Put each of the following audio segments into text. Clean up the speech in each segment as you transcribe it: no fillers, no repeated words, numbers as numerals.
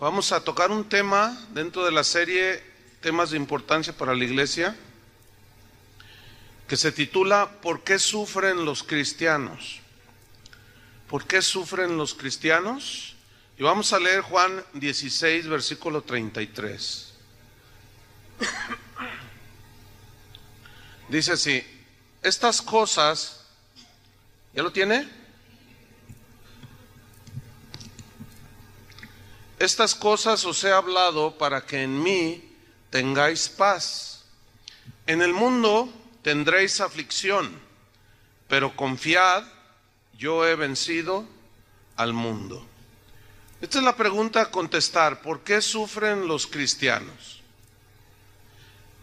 Vamos a tocar un tema dentro de la serie Temas de Importancia para la Iglesia, que se titula ¿Por qué sufren los cristianos? ¿Por qué sufren los cristianos? Y vamos a leer Juan 16, versículo 33. Dice así: estas cosas, ¿ya lo tiene? Estas cosas os he hablado para que en mí tengáis paz. En el mundo tendréis aflicción, pero confiad, yo he vencido al mundo. Esta es la pregunta a contestar: ¿por qué sufren los cristianos?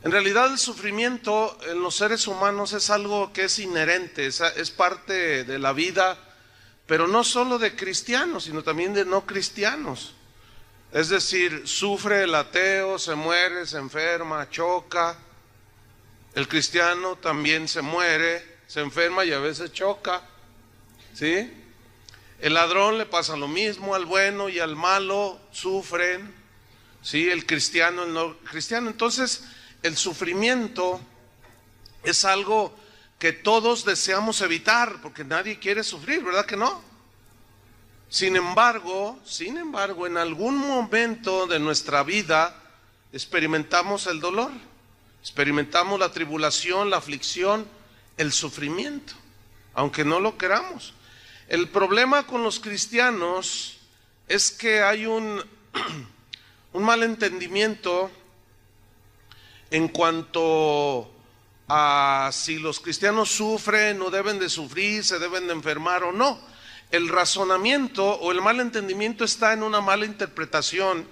En realidad el sufrimiento en los seres humanos es algo que es inherente, es parte de la vida, pero no solo de cristianos, sino también de no cristianos. Es decir, sufre el ateo, se muere, se enferma, choca. El cristiano también se muere, se enferma y a veces choca, ¿sí? El ladrón le pasa lo mismo, al bueno y al malo sufren, ¿sí? El cristiano, el no cristiano. Entonces, el sufrimiento es algo que todos deseamos evitar, porque nadie quiere sufrir, ¿verdad que no? Sin embargo, en algún momento de nuestra vida experimentamos el dolor, experimentamos la tribulación, la aflicción, el sufrimiento, aunque no lo queramos. El problema con los cristianos es que hay un mal entendimiento en cuanto a si los cristianos sufren o deben de sufrir, se deben de enfermar o no. El razonamiento o el mal entendimiento está en una mala interpretación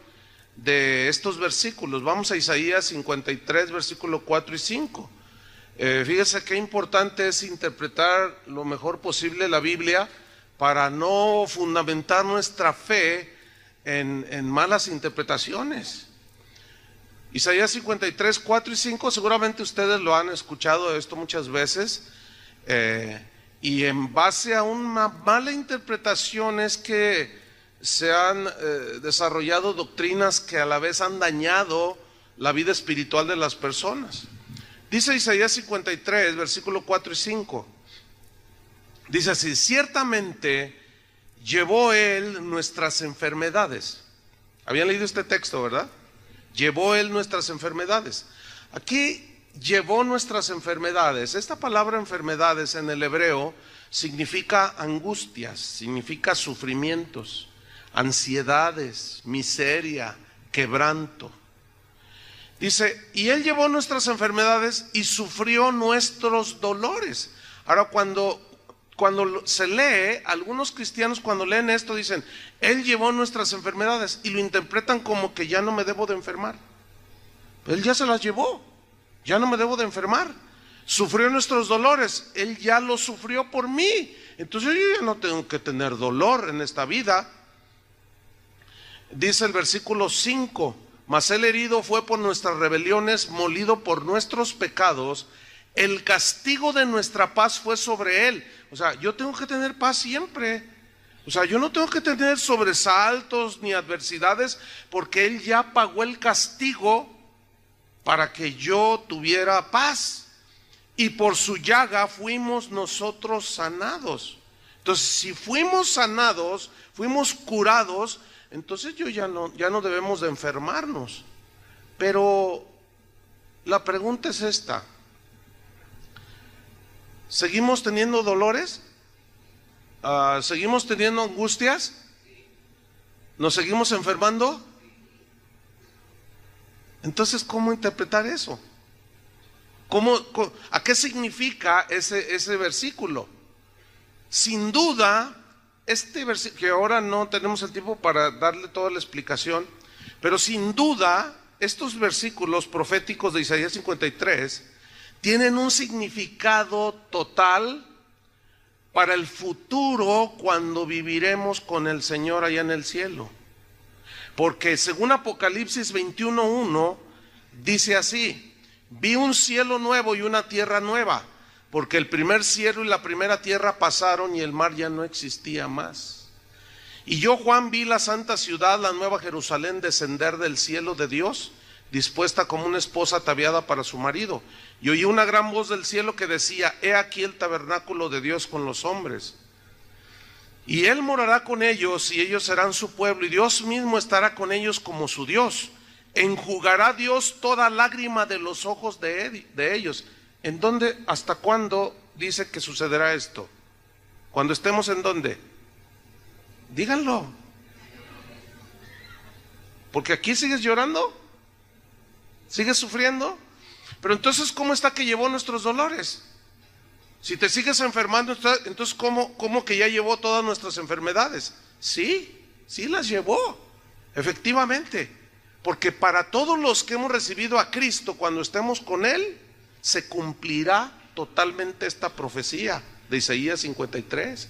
de estos versículos. Vamos a Isaías 53, versículo 4 y 5. Fíjese qué importante es interpretar lo mejor posible la Biblia para no fundamentar nuestra fe en malas interpretaciones. Isaías 53, 4 y 5, seguramente ustedes lo han escuchado esto muchas veces, y en base a una mala interpretación es que se han desarrollado doctrinas que a la vez han dañado la vida espiritual de las personas. Dice Isaías 53, versículo 4 y 5. Dice así: ciertamente llevó él nuestras enfermedades. Habían leído este texto, ¿verdad? Llevó él nuestras enfermedades. Aquí llevó nuestras enfermedades. Esta palabra enfermedades en el hebreo significa angustias, significa sufrimientos, ansiedades, miseria, quebranto. Dice, y él llevó nuestras enfermedades y sufrió nuestros dolores. Ahora cuando se lee, algunos cristianos cuando leen esto dicen, él llevó nuestras enfermedades, y lo interpretan como que ya no me debo de enfermar. Él ya se las llevó, ya no me debo de enfermar. Sufrió nuestros dolores, él ya los sufrió por mí. Entonces yo ya no tengo que tener dolor en esta vida. Dice el versículo 5, mas el herido fue por nuestras rebeliones, molido por nuestros pecados, el castigo de nuestra paz fue sobre él. O sea, yo tengo que tener paz siempre. O sea, yo no tengo que tener sobresaltos ni adversidades, porque él ya pagó el castigo para que yo tuviera paz. Y por su llaga fuimos nosotros sanados. Entonces, si fuimos sanados, fuimos curados, entonces ya no debemos de enfermarnos. Pero la pregunta es esta: ¿seguimos teniendo dolores? ¿Seguimos teniendo angustias? ¿Nos seguimos enfermando? Entonces, ¿cómo interpretar eso? ¿A qué significa ese versículo? Sin duda, este versículo, que ahora no tenemos el tiempo para darle toda la explicación, pero sin duda, estos versículos proféticos de Isaías 53 tienen un significado total para el futuro cuando viviremos con el Señor allá en el cielo. Porque según Apocalipsis 21:1 dice así: vi un cielo nuevo y una tierra nueva, porque el primer cielo y la primera tierra pasaron y el mar ya no existía más. Y yo, Juan, vi la santa ciudad, la nueva Jerusalén, descender del cielo de Dios, dispuesta como una esposa ataviada para su marido. Y oí una gran voz del cielo que decía: he aquí el tabernáculo de Dios con los hombres. Y Él morará con ellos, y ellos serán su pueblo, y Dios mismo estará con ellos como su Dios. Enjugará Dios toda lágrima de los ojos de ellos. ¿En dónde, hasta cuándo dice que sucederá esto? ¿Cuando estemos en dónde? Díganlo. Porque aquí sigues llorando, sigues sufriendo. Pero entonces, ¿cómo está que llevó nuestros dolores? Si te sigues enfermando, entonces ¿cómo que ya llevó todas nuestras enfermedades? Sí, sí las llevó, efectivamente. Porque para todos los que hemos recibido a Cristo, cuando estemos con Él, se cumplirá totalmente esta profecía de Isaías 53.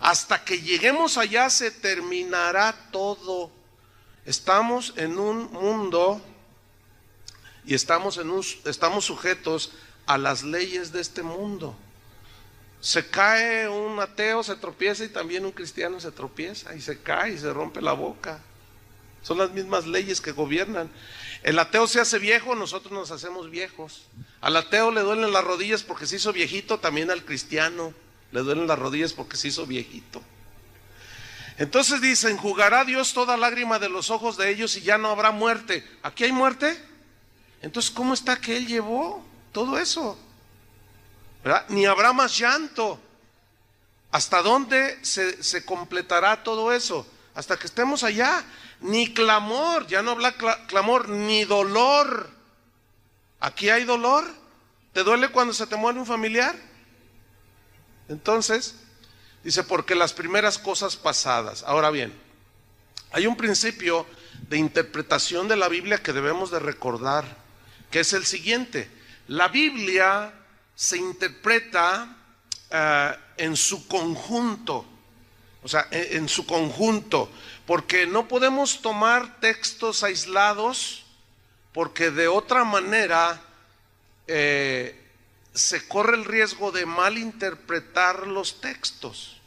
Hasta que lleguemos allá se terminará todo. Estamos en un mundo y estamos sujetos a las leyes de este mundo. Se cae un ateo, se tropieza, y también un cristiano se tropieza y se cae y se rompe la boca. Son las mismas leyes que gobiernan. El ateo se hace viejo, nosotros nos hacemos viejos. Al ateo le duelen las rodillas porque se hizo viejito, también al cristiano le duelen las rodillas porque se hizo viejito. Entonces dice: enjugará Dios toda lágrima de los ojos de ellos, y ya no habrá muerte. ¿Aquí hay muerte? Entonces, ¿cómo está que Él llevó todo eso? ¿Verdad? Ni habrá más llanto. ¿Hasta dónde se completará todo eso? Hasta que estemos allá. Ni clamor, ya no habrá clamor, ni dolor. ¿Aquí hay dolor? ¿Te duele cuando se te muere un familiar? Entonces, dice: porque las primeras cosas pasadas. Ahora bien, hay un principio de interpretación de la Biblia que debemos de recordar, que es el siguiente: la Biblia se interpreta en su conjunto, o sea, en su conjunto, porque no podemos tomar textos aislados, porque de otra manera se corre el riesgo de malinterpretar los textos.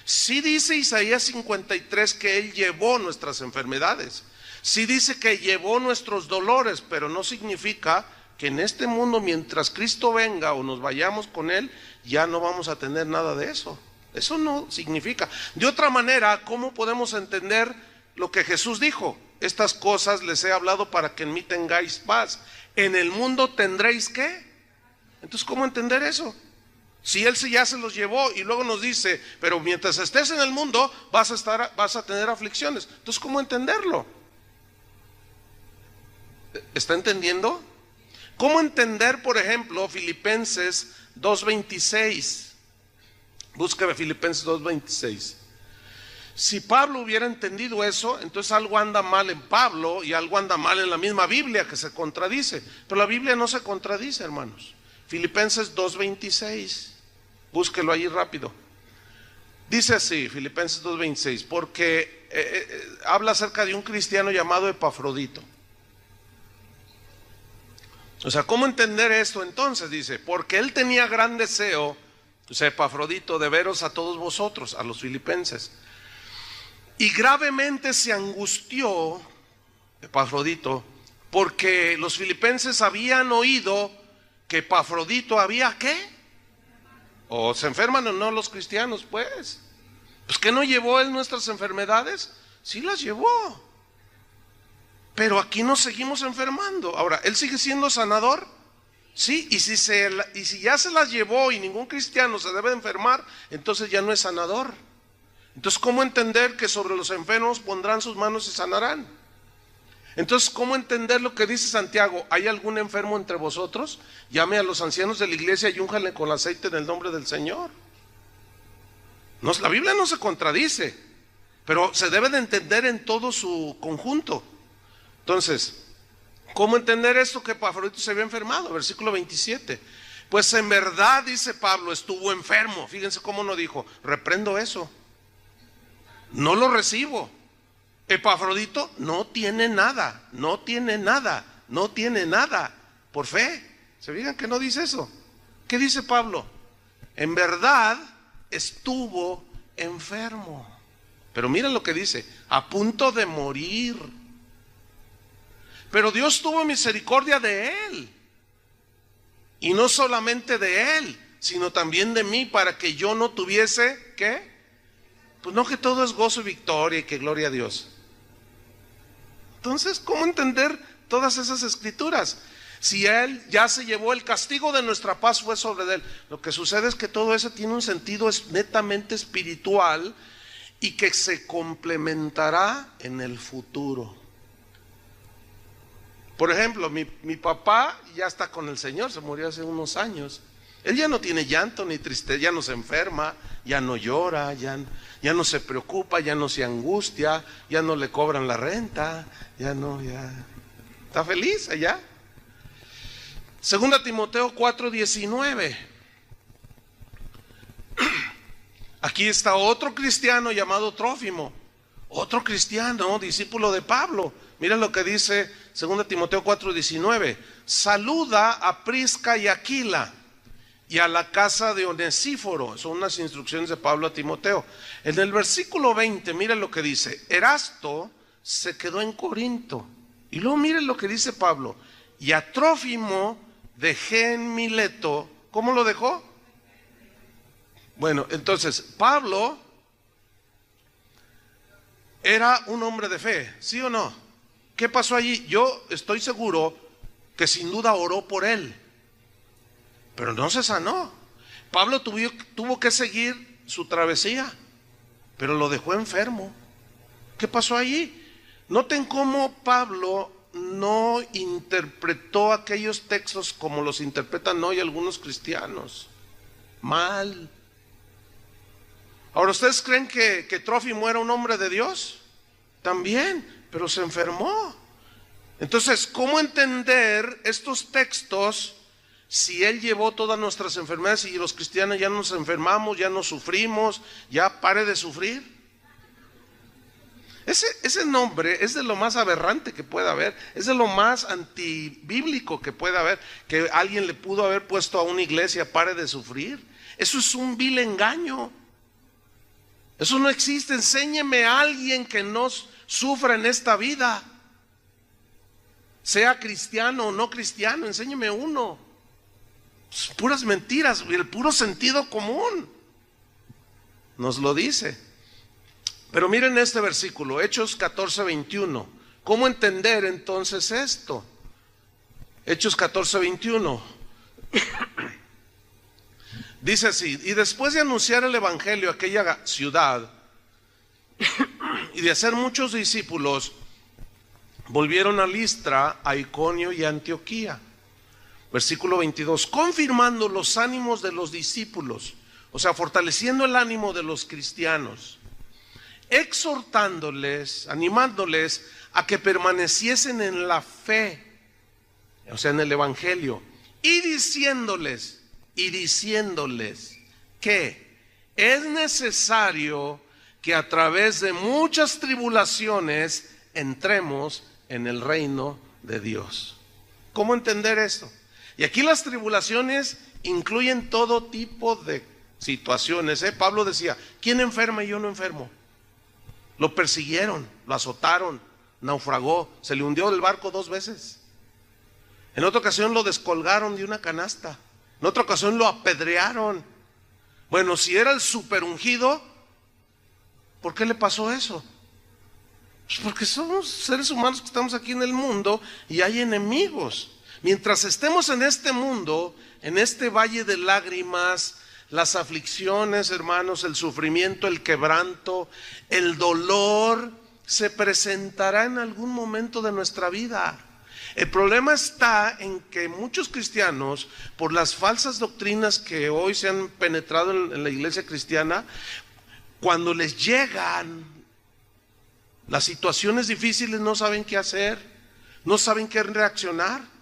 Sí dice Isaías 53 que Él llevó nuestras enfermedades, sí dice que llevó nuestros dolores, pero no significa que en este mundo, mientras Cristo venga o nos vayamos con Él, ya no vamos a tener nada de eso. Eso no significa. De otra manera, ¿cómo podemos entender lo que Jesús dijo? Estas cosas les he hablado para que en mí tengáis paz. En el mundo tendréis ¿qué? Entonces, ¿cómo entender eso? Si Él ya se los llevó y luego nos dice: pero mientras estés en el mundo vas a tener aflicciones. Entonces, ¿cómo entenderlo? ¿Está entendiendo? ¿Cómo entender, por ejemplo, Filipenses 2:26? Búsqueme Filipenses 2:26. Si Pablo hubiera entendido eso, entonces algo anda mal en Pablo y algo anda mal en la misma Biblia, que se contradice. Pero la Biblia no se contradice, hermanos. Filipenses 2:26. Búsquelo ahí rápido. Dice así, Filipenses 2:26, porque habla acerca de un cristiano llamado Epafrodito. O sea, ¿cómo entender esto entonces? Dice: porque él tenía gran deseo, o sea, Epafrodito, de veros a todos vosotros, a los filipenses. Y gravemente se angustió Epafrodito, porque los filipenses habían oído que Epafrodito había ¿qué? ¿O se enferman o no los cristianos? Pues ¿que no llevó él nuestras enfermedades? Sí las llevó. Pero aquí nos seguimos enfermando. Ahora, ¿él sigue siendo sanador? Sí, y si ya se las llevó y ningún cristiano se debe de enfermar, entonces ya no es sanador. Entonces, ¿cómo entender que sobre los enfermos pondrán sus manos y sanarán? Entonces, ¿cómo entender lo que dice Santiago? ¿Hay algún enfermo entre vosotros? Llame a los ancianos de la iglesia y únjanle con aceite en el nombre del Señor. No, la Biblia no se contradice, pero se debe de entender en todo su conjunto. Entonces, ¿cómo entender esto que Epafrodito se había enfermado? Versículo 27. Pues en verdad, dice Pablo, estuvo enfermo. Fíjense cómo no dijo: reprendo eso, no lo recibo. Epafrodito no tiene nada, no tiene nada, no tiene nada, por fe. ¿Se fijan que no dice eso? ¿Qué dice Pablo? En verdad estuvo enfermo. Pero mira lo que dice, a punto de morir. Pero Dios tuvo misericordia de él. Y no solamente de él, sino también de mí, para que yo no tuviese, ¿qué? Pues no, que todo es gozo y victoria y que gloria a Dios. Entonces, ¿cómo entender todas esas escrituras? Si él ya se llevó el castigo de nuestra paz, fue sobre él. Lo que sucede es que todo eso tiene un sentido netamente espiritual y que se complementará en el futuro. Por ejemplo, mi papá ya está con el Señor, se murió hace unos años. Él ya no tiene llanto ni tristeza, ya no se enferma, ya no llora, ya no se preocupa, ya no se angustia, ya no le cobran la renta, ya está feliz allá. 2 Timoteo 4:19. Aquí está otro cristiano llamado Trófimo, otro cristiano, discípulo de Pablo. Mira lo que dice 2 Timoteo 4:19. Saluda a Prisca y Aquila y a la casa de Onesíforo. Son unas instrucciones de Pablo a Timoteo. En el versículo 20, mira lo que dice. Erasto se quedó en Corinto. Y luego miren lo que dice Pablo. Y a Trófimo dejé en Mileto. ¿Cómo lo dejó? Bueno, entonces Pablo era un hombre de fe, ¿sí o no? ¿Qué pasó allí? Yo estoy seguro que sin duda oró por él, pero no se sanó. Pablo tuvo que seguir su travesía, pero lo dejó enfermo. ¿Qué pasó allí? Noten cómo Pablo no interpretó aquellos textos como los interpretan hoy algunos cristianos. Mal. Ahora, ¿ustedes creen que Trófimo era un hombre de Dios? También, pero se enfermó. Entonces, ¿cómo entender estos textos si él llevó todas nuestras enfermedades y los cristianos ya nos enfermamos, ya nos sufrimos, ya pare de sufrir? Ese nombre es de lo más aberrante que pueda haber, es de lo más antibíblico que pueda haber, que alguien le pudo haber puesto a una iglesia, pare de sufrir. Eso es un vil engaño. Eso no existe. Enséñeme a alguien que no sufra en esta vida, sea cristiano o no cristiano, enséñeme uno. Puras mentiras, el puro sentido común nos lo dice. Pero miren este versículo, Hechos 14:21. ¿Cómo entender entonces esto? Hechos 14:21. Dice así: y después de anunciar el evangelio a aquella ciudad y de hacer muchos discípulos, volvieron a Listra, a Iconio y a Antioquía. Versículo 22, confirmando los ánimos de los discípulos, o sea, fortaleciendo el ánimo de los cristianos, exhortándoles, animándoles a que permaneciesen en la fe, o sea, en el evangelio, y diciéndoles que es necesario que a través de muchas tribulaciones entremos en el reino de Dios. ¿Cómo entender esto? Y aquí las tribulaciones incluyen todo tipo de situaciones. Pablo decía, ¿quién enferma y yo no enfermo? Lo persiguieron, lo azotaron, naufragó, se le hundió el barco 2 veces. En otra ocasión lo descolgaron de una canasta. En otra ocasión lo apedrearon. Bueno, si era el super ungido, ¿por qué le pasó eso? Pues porque somos seres humanos que estamos aquí en el mundo y hay enemigos. Mientras estemos en este mundo, en este valle de lágrimas, las aflicciones, hermanos, el sufrimiento, el quebranto, el dolor, se presentará en algún momento de nuestra vida. El problema está en que muchos cristianos, por las falsas doctrinas que hoy se han penetrado en la iglesia cristiana, cuando les llegan las situaciones difíciles no saben qué hacer, no saben qué reaccionar.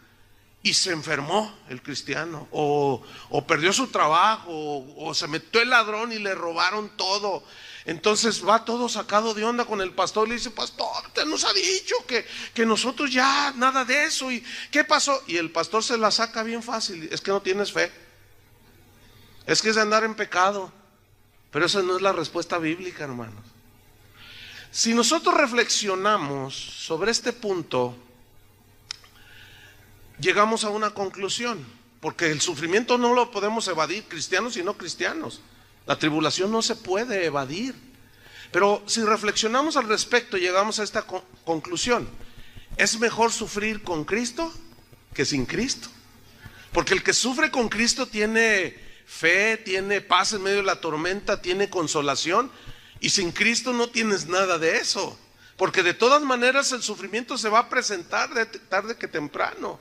Y se enfermó el cristiano, o perdió su trabajo, o se metió el ladrón y le robaron todo. Entonces va todo sacado de onda con el pastor. Le dice, pastor, usted nos ha dicho que nosotros ya nada de eso. ¿Y qué pasó? Y el pastor se la saca bien fácil. Es que no tienes fe, es que es andar en pecado. Pero esa no es la respuesta bíblica, hermanos. Si nosotros reflexionamos sobre este punto, llegamos a una conclusión, porque el sufrimiento no lo podemos evadir, cristianos y no cristianos. La tribulación no se puede evadir. Pero si reflexionamos al respecto, llegamos a esta conclusión: es mejor sufrir con Cristo que sin Cristo. Porque el que sufre con Cristo tiene fe, tiene paz en medio de la tormenta, tiene consolación. Y sin Cristo no tienes nada de eso. Porque de todas maneras el sufrimiento se va a presentar tarde que temprano.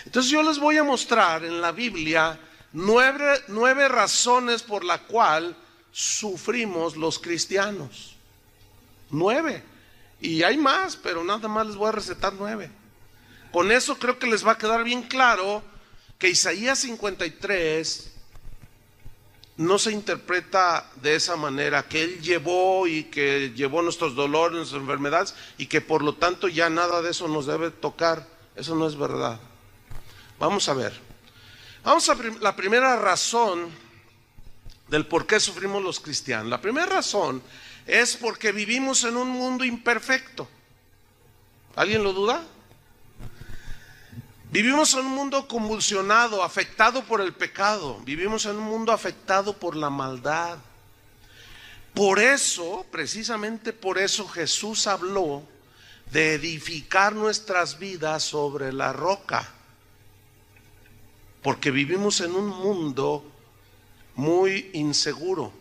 Entonces yo les voy a mostrar en la Biblia 9 razones por la cual sufrimos los cristianos. 9. Y hay más, pero nada más les voy a recetar 9. Con eso creo que les va a quedar bien claro que Isaías 53 no se interpreta de esa manera, que Él llevó y que llevó nuestros dolores, nuestras enfermedades, y que por lo tanto ya nada de eso nos debe tocar. Eso no es verdad. Vamos a ver. Vamos a la primera razón del por qué sufrimos los cristianos. La primera razón es porque vivimos en un mundo imperfecto. ¿Alguien lo duda? Vivimos en un mundo convulsionado, afectado por el pecado. Vivimos en un mundo afectado por la maldad. Por eso, precisamente por eso, Jesús habló de edificar nuestras vidas sobre la roca. Porque vivimos en un mundo muy inseguro.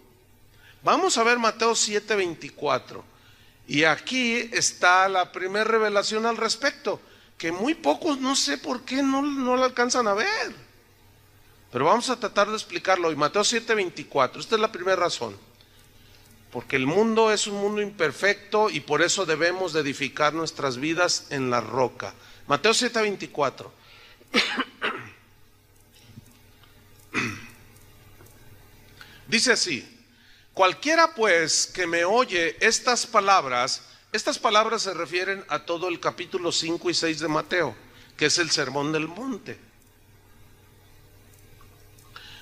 Vamos a ver Mateo 7:24. Y aquí está la primera revelación al respecto, que muy pocos, no sé por qué, no la alcanzan a ver. Pero vamos a tratar de explicarlo hoy. Mateo 7:24. Esta es la primera razón. Porque el mundo es un mundo imperfecto y por eso debemos de edificar nuestras vidas en la roca. Mateo 7:24. Dice así: cualquiera pues que me oye estas palabras se refieren a todo el capítulo 5 y 6 de Mateo, que es el sermón del monte.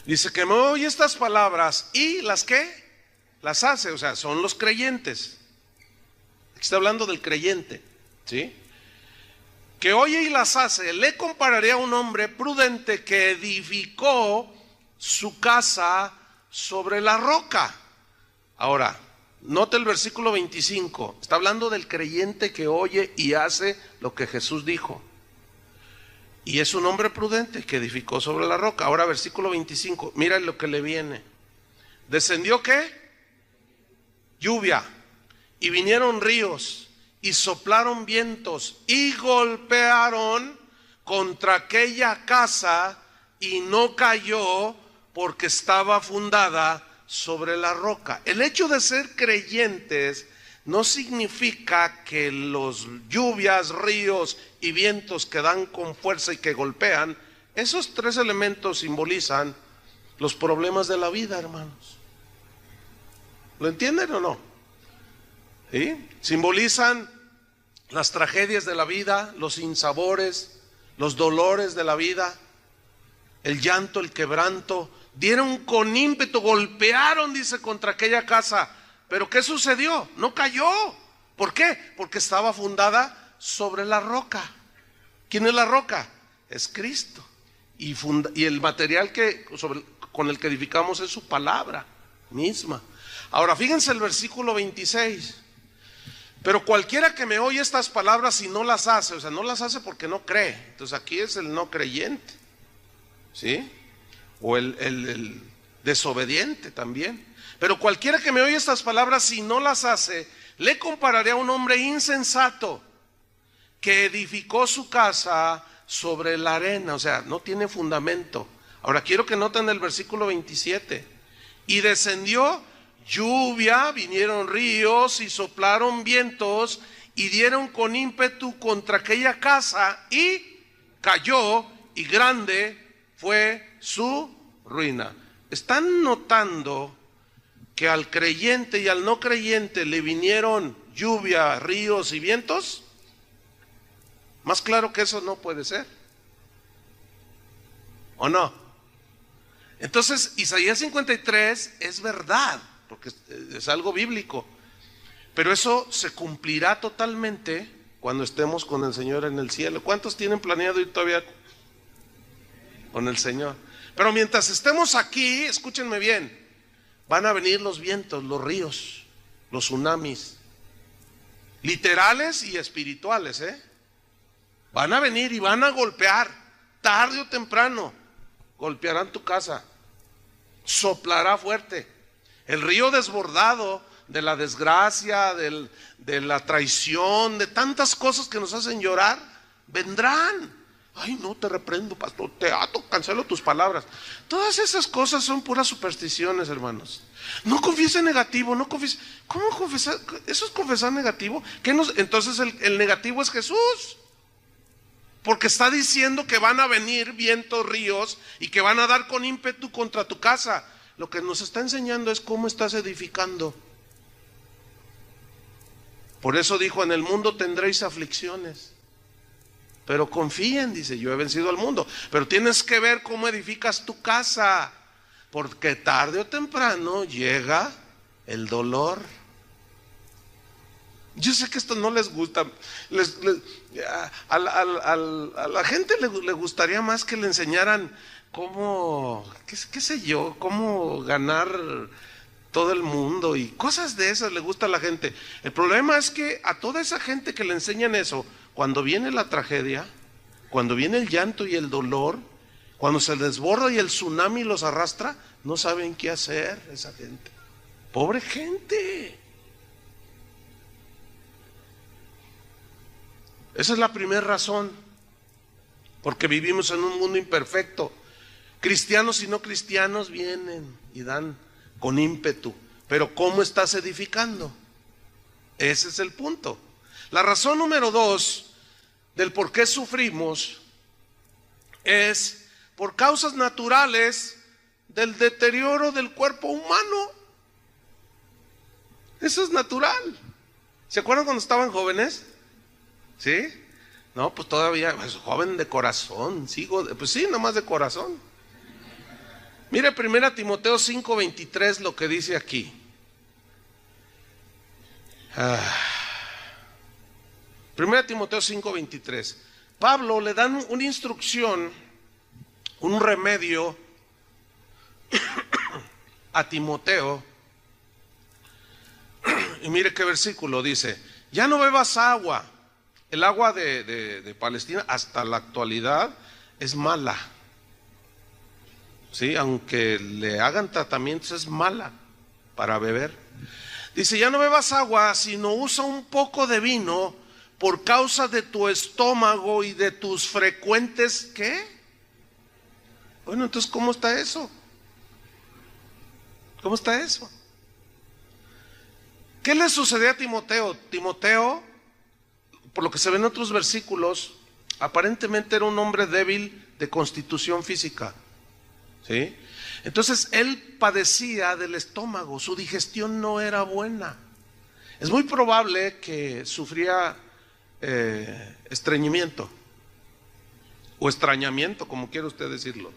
Dice que me oye estas palabras y las que las hace, o sea, son los creyentes. Aquí está hablando del creyente, ¿sí? Que oye y las hace, le compararé a un hombre prudente que edificó su casa sobre la roca. Ahora, note el versículo 25, está hablando del creyente que oye y hace lo que Jesús dijo. Y es un hombre prudente que edificó sobre la roca. Ahora versículo 25, mira lo que le viene. ¿Descendió qué? Lluvia, y vinieron ríos, y soplaron vientos, y golpearon contra aquella casa, y no cayó, porque estaba fundada sobre la roca. El hecho de ser creyentes no significa que los lluvias, ríos y vientos que dan con fuerza y que golpean, esos 3 elementos simbolizan los problemas de la vida, hermanos. ¿Lo entienden o no? ¿Sí? Simbolizan las tragedias de la vida, los sinsabores, los dolores de la vida, el llanto, el quebranto. Dieron con ímpetu, golpearon, dice, contra aquella casa. ¿Pero qué sucedió? No cayó. ¿Por qué? Porque estaba fundada sobre la roca. ¿Quién es la roca? Es Cristo. Y el material con el que edificamos es su palabra misma. Ahora fíjense el versículo 26. Pero cualquiera que me oye estas palabras y no las hace, o sea, no las hace porque no cree. Entonces aquí es el no creyente, ¿sí? O el desobediente también. Pero cualquiera que me oye estas palabras y no las hace, le compararé a un hombre insensato que edificó su casa sobre la arena, o sea, no tiene fundamento. Ahora quiero que noten el versículo 27. Y descendió lluvia, vinieron ríos y soplaron vientos y dieron con ímpetu contra aquella casa y cayó, y grande fue su ruina. ¿Están notando que al creyente y al no creyente le vinieron lluvia, ríos y vientos? Más claro que eso no puede ser, ¿o no? Entonces Isaías 53 es verdad, porque es algo bíblico. Pero eso se cumplirá totalmente cuando estemos con el Señor en el cielo. ¿Cuántos tienen planeado ir todavía con el Señor? Pero mientras estemos aquí, escúchenme bien, van a venir los vientos, los ríos, los tsunamis, literales y espirituales, van a venir y van a golpear, tarde o temprano, golpearán tu casa, soplará fuerte. El río desbordado de la desgracia, de la traición, de tantas cosas que nos hacen llorar, vendrán. Ay, no, te reprendo, pastor, te ato, cancelo tus palabras. Todas esas cosas son puras supersticiones, hermanos. No confiese negativo, no confiese. ¿Cómo confesar? ¿Eso es confesar negativo? Entonces el negativo es Jesús. Porque está diciendo que van a venir vientos, ríos, y que van a dar con ímpetu contra tu casa. Lo que nos está enseñando es cómo estás edificando. Por eso dijo, en el mundo tendréis aflicciones, pero confíen, dice, yo he vencido al mundo. Pero tienes que ver cómo edificas tu casa, porque tarde o temprano llega el dolor. Yo sé que esto no les gusta. A la gente le gustaría más que le enseñaran cómo, qué sé yo, cómo ganar todo el mundo y cosas de esas le gusta a la gente. El problema es que a toda esa gente que le enseñan eso, cuando viene la tragedia, cuando viene el llanto y el dolor, cuando se desborda y el tsunami los arrastra, no saben qué hacer esa gente. Pobre gente. Esa es la primera razón, porque vivimos en un mundo imperfecto. Cristianos y no cristianos vienen y dan con ímpetu, pero ¿cómo estás edificando? Ese es el punto. La razón número 2 del por qué sufrimos es por causas naturales del deterioro del cuerpo humano. Eso es natural. ¿Se acuerdan cuando estaban jóvenes? ¿Sí? No, pues todavía, pues, joven de corazón, pues sí, nomás de corazón. Mire 1 Timoteo 5:23 lo que dice aquí. 1 Timoteo 5:23. Pablo le dan una instrucción, un remedio a Timoteo. Y mire qué versículo dice: ya no bebas agua. El agua de Palestina hasta la actualidad es mala. Sí, aunque le hagan tratamientos, es mala para beber. Dice, ya no bebas agua, sino usa un poco de vino por causa de tu estómago y de tus frecuentes, ¿qué? Bueno, entonces, ¿cómo está eso? ¿Cómo está eso? ¿Qué le sucedió a Timoteo? Timoteo, por lo que se ve en otros versículos, aparentemente era un hombre débil de constitución física. ¿Sí? Entonces él padecía del estómago, su digestión no era buena. Es muy probable que sufría estreñimiento o extrañamiento, como quiera usted decirlo.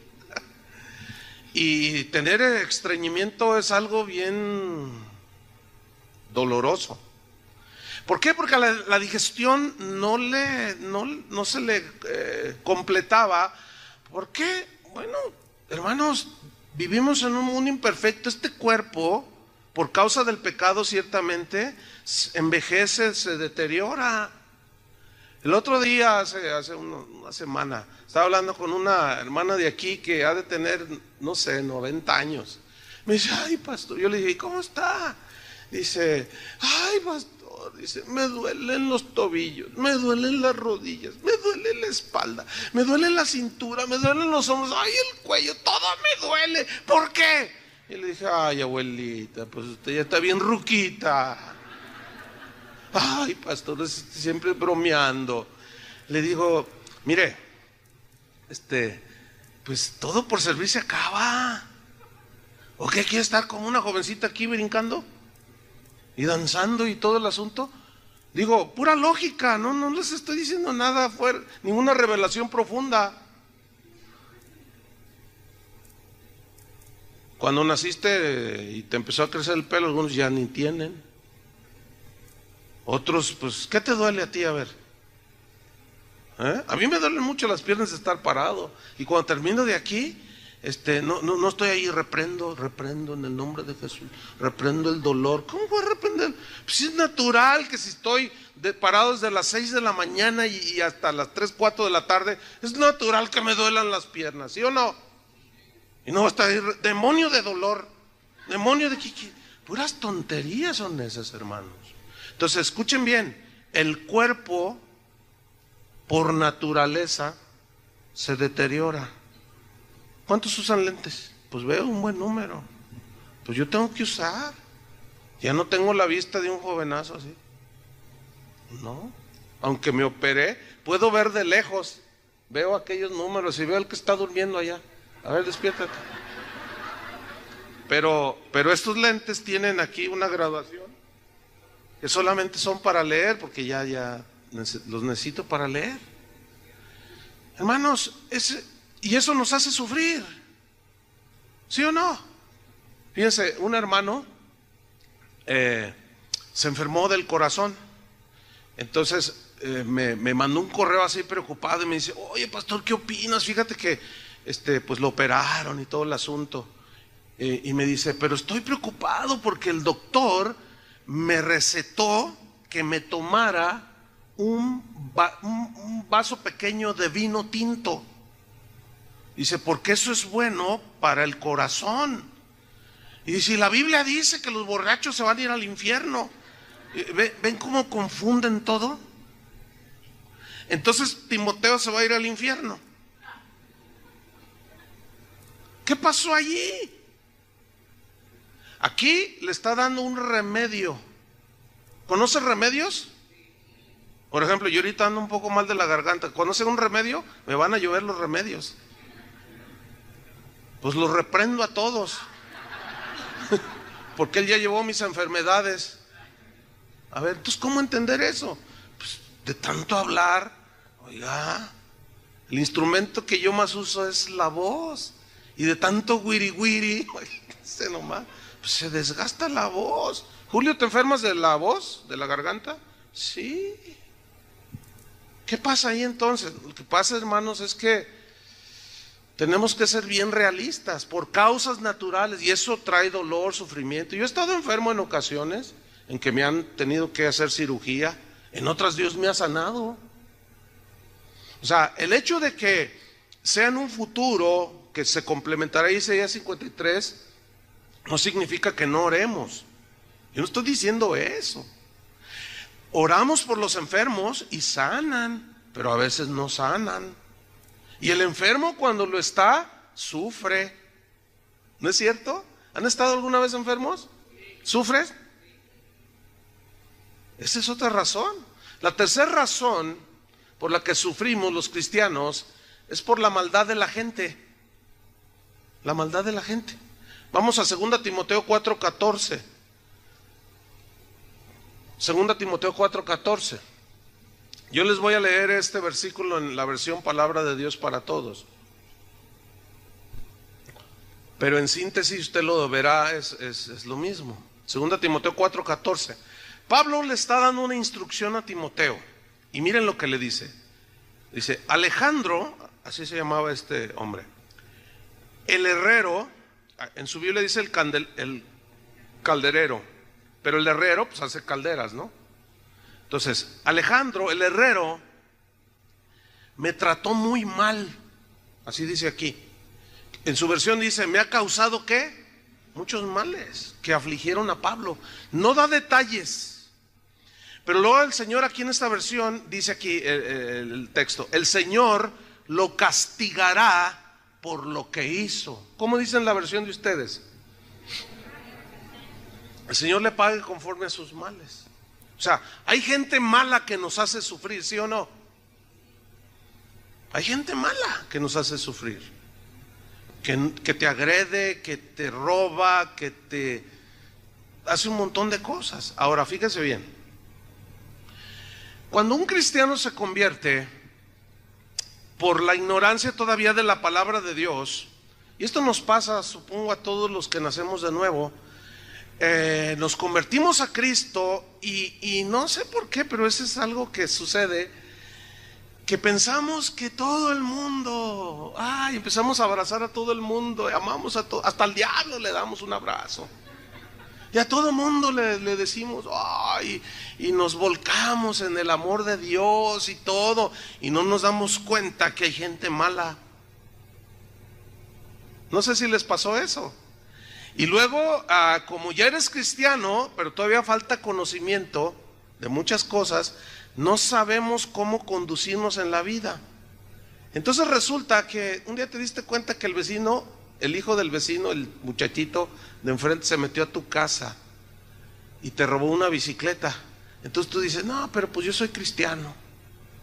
Y tener estreñimiento es algo bien doloroso. ¿Por qué? Porque la digestión no se le completaba. ¿Por qué? Bueno, hermanos, vivimos en un mundo imperfecto. Este cuerpo, por causa del pecado, ciertamente envejece, se deteriora. El otro día, hace una semana, estaba hablando con una hermana de aquí que ha de tener, no sé, 90 años. Me dice, ay, pastor, yo le dije, ¿cómo está? Dice, ay, pastor, dice, me duelen los tobillos, me duelen las rodillas, me duele la espalda, me duele la cintura, me duelen los hombros, ay, el cuello, todo me duele. ¿Por qué? Y le dije, ay, abuelita, pues usted ya está bien ruquita. Ay, pastor, siempre bromeando. Le digo, mire, pues todo por servir se acaba. ¿O qué quiere estar como una jovencita aquí brincando y danzando y todo el asunto? Digo, pura lógica, no les estoy diciendo nada fuera, ninguna revelación profunda. Cuando naciste y te empezó a crecer el pelo, algunos ya ni tienen. Otros, pues, ¿qué te duele a ti? A ver. A mí me duelen mucho las piernas de estar parado. Y cuando termino de aquí, no estoy ahí, reprendo en el nombre de Jesús, reprendo el dolor. ¿Cómo voy a reprender? Pues es natural que si estoy parado desde las 6 de la mañana y hasta las 3, 4 de la tarde, es natural que me duelan las piernas, ¿sí o no? Y no va a estar ahí, demonio de dolor, demonio de puras tonterías son esas, hermanos. Entonces escuchen bien, el cuerpo por naturaleza se deteriora. ¿Cuántos usan lentes? Pues veo un buen número. Pues yo tengo que usar. Ya no tengo la vista de un jovenazo así. No. Aunque me operé, puedo ver de lejos. Veo aquellos números y veo al que está durmiendo allá. A ver, despiértate. Pero estos lentes tienen aquí una graduación que solamente son para leer, porque ya los necesito para leer. Hermanos, y eso nos hace sufrir, ¿sí o no? Fíjense, un hermano se enfermó del corazón. Entonces me mandó un correo así preocupado y me dice: oye, pastor, ¿qué opinas? Fíjate que pues lo operaron y todo el asunto. Y me dice: pero estoy preocupado porque el doctor me recetó que me tomara un vaso pequeño de vino tinto. Dice, porque eso es bueno para el corazón. Y dice, la Biblia dice que los borrachos se van a ir al infierno. ¿Ven cómo confunden todo? Entonces Timoteo se va a ir al infierno. ¿Qué pasó allí? Aquí le está dando un remedio. ¿Conocen remedios? Por ejemplo, yo ahorita ando un poco mal de la garganta. ¿Conocen un remedio? Me van a llover los remedios. Pues los reprendo a todos. Porque él ya llevó mis enfermedades. A ver, entonces, ¿cómo entender eso? Pues de tanto hablar, oiga, el instrumento que yo más uso es la voz. Y de tanto wiri wiri, nomás, pues se desgasta la voz. Julio, ¿te enfermas de la voz, de la garganta? Sí. ¿Qué pasa ahí entonces? Lo que pasa, hermanos, es que tenemos que ser bien realistas por causas naturales, y eso trae dolor, sufrimiento. Yo he estado enfermo en ocasiones en que me han tenido que hacer cirugía, en otras Dios me ha sanado. O sea, el hecho de que sea en un futuro que se complementará Isaías 53 no significa que no oremos. Yo no estoy diciendo eso. Oramos por los enfermos y sanan, pero a veces no sanan. Y el enfermo, cuando lo está, sufre. ¿No es cierto? ¿Han estado alguna vez enfermos? ¿Sufres? Esa es otra razón. La tercera razón por la que sufrimos los cristianos es por la maldad de la gente. La maldad de la gente. Vamos a 2 Timoteo 4:14. 2 Timoteo 4:14. Yo les voy a leer este versículo en la versión Palabra de Dios para Todos. Pero en síntesis usted lo verá, es lo mismo. 2 Timoteo 4:14. Pablo le está dando una instrucción a Timoteo. Y miren lo que le dice. Dice, Alejandro, así se llamaba este hombre, el herrero, en su Biblia dice el calderero, pero el herrero pues hace calderas, ¿no? Entonces, Alejandro, el herrero, me trató muy mal. Así dice aquí. En su versión dice, me ha causado ¿qué? Muchos males que afligieron a Pablo. No da detalles. Pero luego el Señor aquí en esta versión dice aquí el texto, el Señor lo castigará por lo que hizo. ¿Cómo dice en la versión de ustedes? El Señor le pague conforme a sus males. O sea, hay gente mala que nos hace sufrir, ¿sí o no? Hay gente mala que nos hace sufrir, que te agrede, que te roba, que te hace un montón de cosas. Ahora, fíjese bien. Cuando un cristiano se convierte por la ignorancia todavía de la palabra de Dios, y esto nos pasa, supongo, a todos los que nacemos de nuevo, nos convertimos a Cristo y no sé por qué, pero eso es algo que sucede, que pensamos que todo el mundo, empezamos a abrazar a todo el mundo, amamos a todo, hasta al diablo le damos un abrazo. Y a todo mundo le decimos, y nos volcamos en el amor de Dios y todo, y no nos damos cuenta que hay gente mala. No sé si les pasó eso. Y luego, como ya eres cristiano, pero todavía falta conocimiento de muchas cosas, no sabemos cómo conducirnos en la vida. Entonces resulta que un día te diste cuenta que el vecino, el hijo del vecino, el muchachito de enfrente, se metió a tu casa y te robó una bicicleta. Entonces tú dices, no, pero pues yo soy cristiano.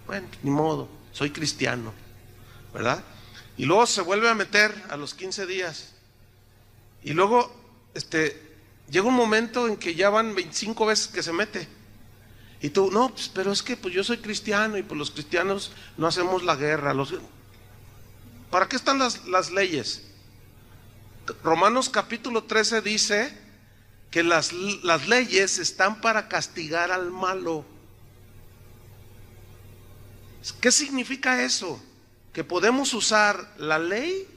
Bueno, ni modo, soy cristiano, ¿verdad? Y luego se vuelve a meter a los 15 días. Y luego llega un momento en que ya van 25 veces que se mete. Y tú, no, pues, pero es que pues yo soy cristiano y pues los cristianos no hacemos la guerra. ¿Para qué están las leyes? Romanos capítulo 13 dice que las leyes están para castigar al malo. ¿Qué significa eso? ¿Que podemos usar la ley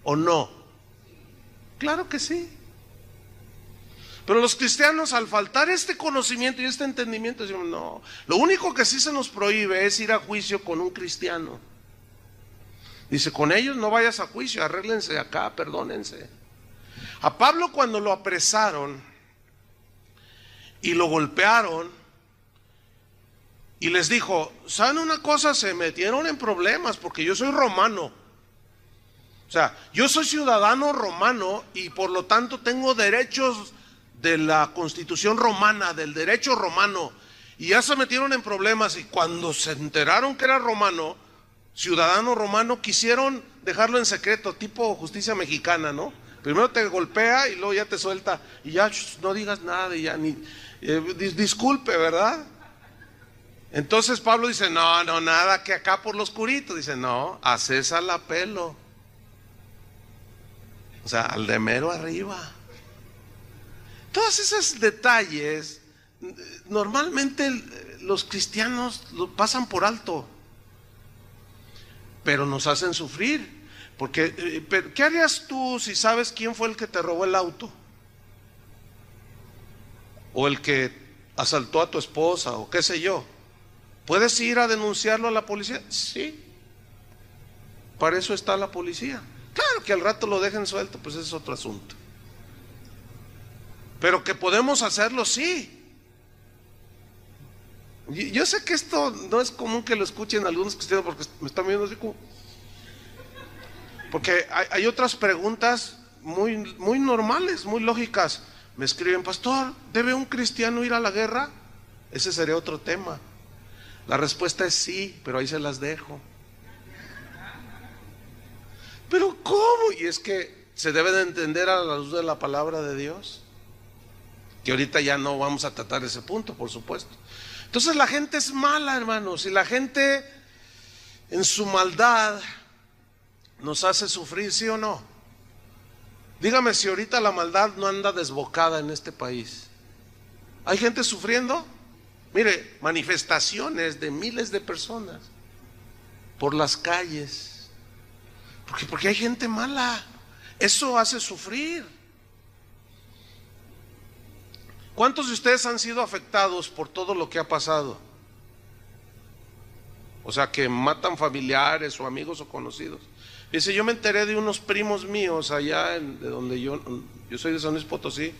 o no? Claro que sí. Pero los cristianos, al faltar este conocimiento y este entendimiento, decimos, no, lo único que sí se nos prohíbe es ir a juicio con un cristiano. Dice, con ellos no vayas a juicio, arréglense acá, perdónense. A Pablo, cuando lo apresaron y lo golpearon y les dijo, ¿saben una cosa? Se metieron en problemas porque yo soy romano. O sea, yo soy ciudadano romano y por lo tanto tengo derechos de la Constitución romana, del derecho romano, y ya se metieron en problemas. Y cuando se enteraron que era romano, ciudadano romano, quisieron dejarlo en secreto, tipo justicia mexicana, ¿no? Primero te golpea y luego ya te suelta y ya no digas nada y ya ni disculpe, ¿verdad? Entonces Pablo dice, no, nada, que acá por lo oscurito. Dice, no, a César la pelo. O sea, al de mero arriba. Todos esos detalles normalmente los cristianos lo pasan por alto, pero nos hacen sufrir. Porque, ¿qué harías tú si sabes quién fue el que te robó el auto? O el que asaltó a tu esposa, o qué sé yo. ¿Puedes ir a denunciarlo a la policía? Sí. Para eso está la policía. Claro que al rato lo dejen suelto, pues ese es otro asunto. Pero que podemos hacerlo, sí. Yo sé que esto no es común que lo escuchen algunos cristianos, porque me están viendo así como... Porque hay otras preguntas muy normales, muy lógicas. Me escriben, pastor, ¿debe un cristiano ir a la guerra? Ese sería otro tema. La respuesta es sí, pero ahí se las dejo. ¿Pero cómo? Y es que se debe de entender a la luz de la palabra de Dios, que ahorita ya no vamos a tratar ese punto, por supuesto. Entonces la gente es mala, hermanos, y la gente en su maldad nos hace sufrir, ¿sí o no? Dígame si ahorita la maldad no anda desbocada en este país. ¿Hay gente sufriendo? Mire, manifestaciones de miles de personas por las calles. Porque hay gente mala. Eso hace sufrir. ¿Cuántos de ustedes han sido afectados por todo lo que ha pasado? O sea, que matan familiares o amigos o conocidos. Dice, yo me enteré de unos primos míos allá de donde yo soy de San Luis Potosí.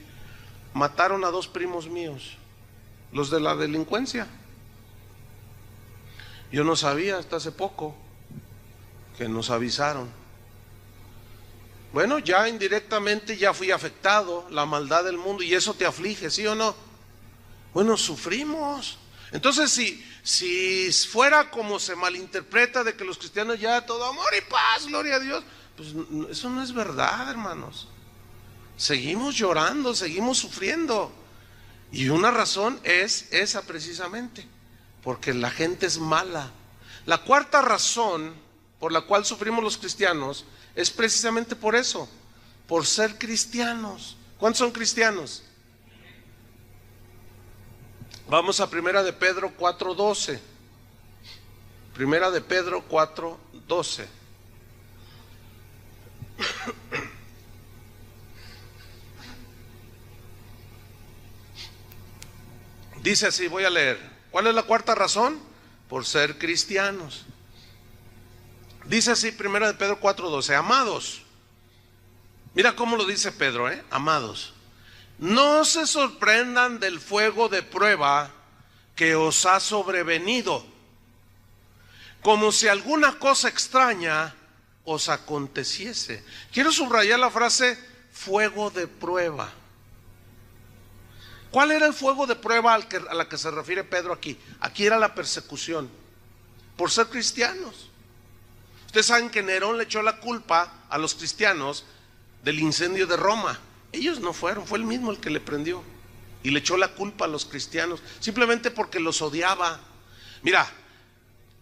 Mataron a 2 primos míos, los de la delincuencia. Yo no sabía hasta hace poco que nos avisaron. Bueno, ya indirectamente ya fui afectado, la maldad del mundo, y eso te aflige, ¿sí o no? Bueno, sufrimos. Entonces, si fuera como se malinterpreta de que los cristianos ya todo amor y paz, gloria a Dios, pues eso no es verdad, hermanos. Seguimos llorando, seguimos sufriendo. Y una razón es esa precisamente, porque la gente es mala. La cuarta razón por la cual sufrimos los cristianos es precisamente por eso, por ser cristianos, ¿Cuántos son cristianos? Vamos a Primera de Pedro 4:12. Primera de Pedro 4:12. Dice así, voy a leer. ¿Cuál es la cuarta razón? Por ser cristianos. Dice así, Primera de Pedro 4:12. Amados, mira cómo lo dice Pedro, amados, no se sorprendan del fuego de prueba que os ha sobrevenido, como si alguna cosa extraña os aconteciese. Quiero subrayar la frase fuego de prueba. ¿Cuál era el fuego de prueba a la que se refiere Pedro aquí? Aquí era la persecución por ser cristianos. Ustedes saben que Nerón le echó la culpa a los cristianos del incendio de Roma. Ellos no fueron, fue él mismo el que le prendió y le echó la culpa a los cristianos, simplemente porque los odiaba. Mira,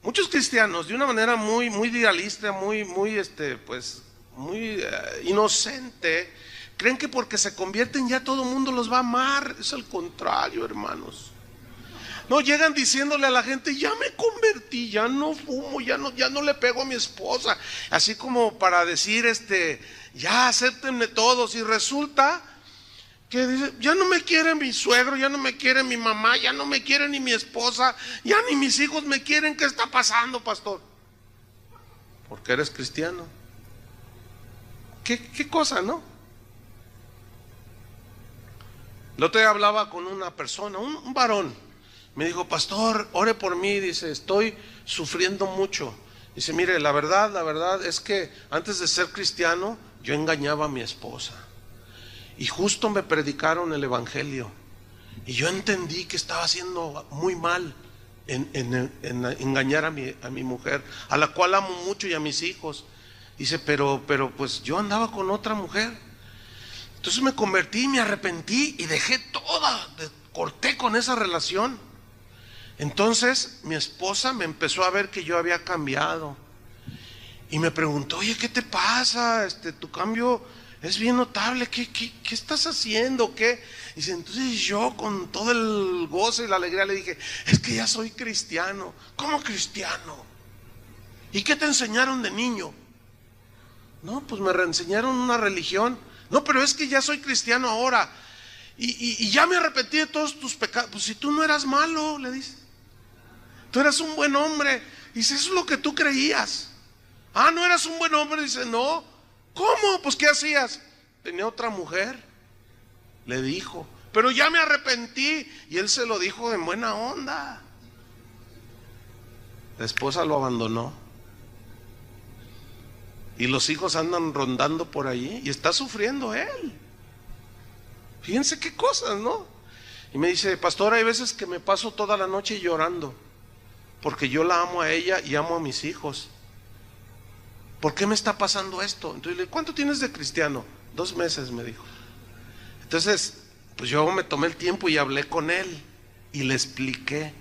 muchos cristianos de una manera muy idealista, muy inocente, creen que porque se convierten ya todo el mundo los va a amar. Es al contrario, hermanos. No, llegan diciéndole a la gente, ya me convertí, ya no fumo, ya no le pego a mi esposa, así como para decir, ya acéptenme todos, y resulta que dice, ya no me quiere mi suegro, ya no me quiere mi mamá, ya no me quiere ni mi esposa, ya ni mis hijos me quieren. ¿Qué está pasando, pastor? Porque eres cristiano. ¿Qué cosa, no? El otro día hablaba con una persona, un varón. Me dijo, pastor, ore por mí. Dice, estoy sufriendo mucho. Dice, mire, la verdad es que antes de ser cristiano yo engañaba a mi esposa, y justo me predicaron el evangelio y yo entendí que estaba haciendo muy mal en engañar a mi mujer, a la cual amo mucho, y a mis hijos. Dice, pero pues yo andaba con otra mujer. Entonces me convertí, me arrepentí y dejé toda, corté con esa relación. Entonces mi esposa me empezó a ver que yo había cambiado y me preguntó, oye, ¿qué te pasa? Tu cambio es bien notable. ¿Qué estás haciendo? ¿Qué? Dice, entonces yo con todo el gozo y la alegría le dije, es que ya soy cristiano. ¿Cómo cristiano? ¿Y qué te enseñaron de niño? No, pues me reenseñaron una religión. No, pero es que ya soy cristiano ahora y ya me arrepentí de todos tus pecados. Pues si tú no eras malo, le dice, tú eras un buen hombre. Dice, eso es lo que tú creías. Ah, ¿no eras un buen hombre? Dice, no. ¿Cómo? Pues ¿qué hacías? Tenía otra mujer, le dijo, pero ya me arrepentí. Y él se lo dijo en buena onda. La esposa lo abandonó y los hijos andan rondando por allí y está sufriendo él. Fíjense qué cosas, ¿no? Y me dice, pastor, hay veces que me paso toda la noche llorando porque yo la amo a ella y amo a mis hijos. ¿Por qué me está pasando esto? Entonces le digo, ¿cuánto tienes de cristiano? 2 meses, me dijo. Entonces, pues yo me tomé el tiempo y hablé con él y le expliqué,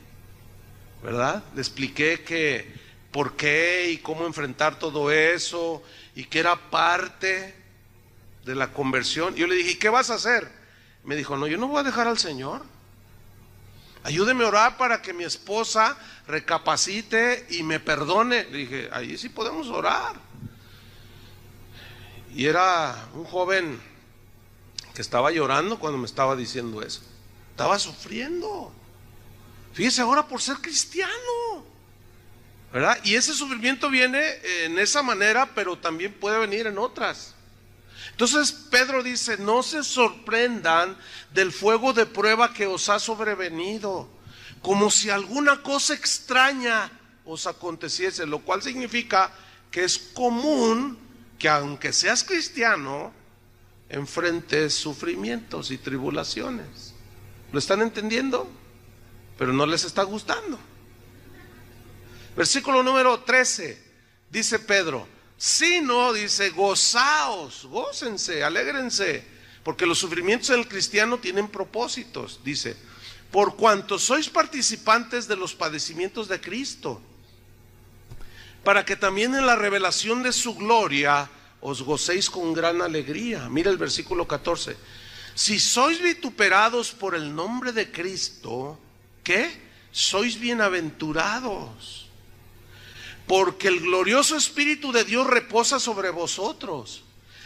¿verdad? Le expliqué que por qué y cómo enfrentar todo eso, y que era parte de la conversión. Yo le dije, ¿y qué vas a hacer? Me dijo, no, yo no voy a dejar al Señor. Ayúdeme a orar para que mi esposa recapacite y me perdone. Le dije, ahí sí podemos orar. Y era un joven que estaba llorando cuando me estaba diciendo eso. Estaba sufriendo. Fíjese, ahora por ser cristiano, ¿verdad? Y ese sufrimiento viene en esa manera, pero también puede venir en otras. Entonces Pedro dice, no se sorprendan del fuego de prueba que os ha sobrevenido, como si alguna cosa extraña os aconteciese, lo cual significa que es común que aunque seas cristiano, enfrentes sufrimientos y tribulaciones. ¿Lo están entendiendo? Pero no les está gustando. Versículo número 13, dice Pedro, sino, dice, gozaos, gócense, alégrense, porque los sufrimientos del cristiano tienen propósitos. Dice, por cuanto sois participantes de los padecimientos de Cristo, para que también en la revelación de su gloria os gocéis con gran alegría. Mira el versículo 14, Si sois vituperados por el nombre de Cristo, ¿qué? Sois bienaventurados, porque el glorioso Espíritu de Dios reposa sobre vosotros.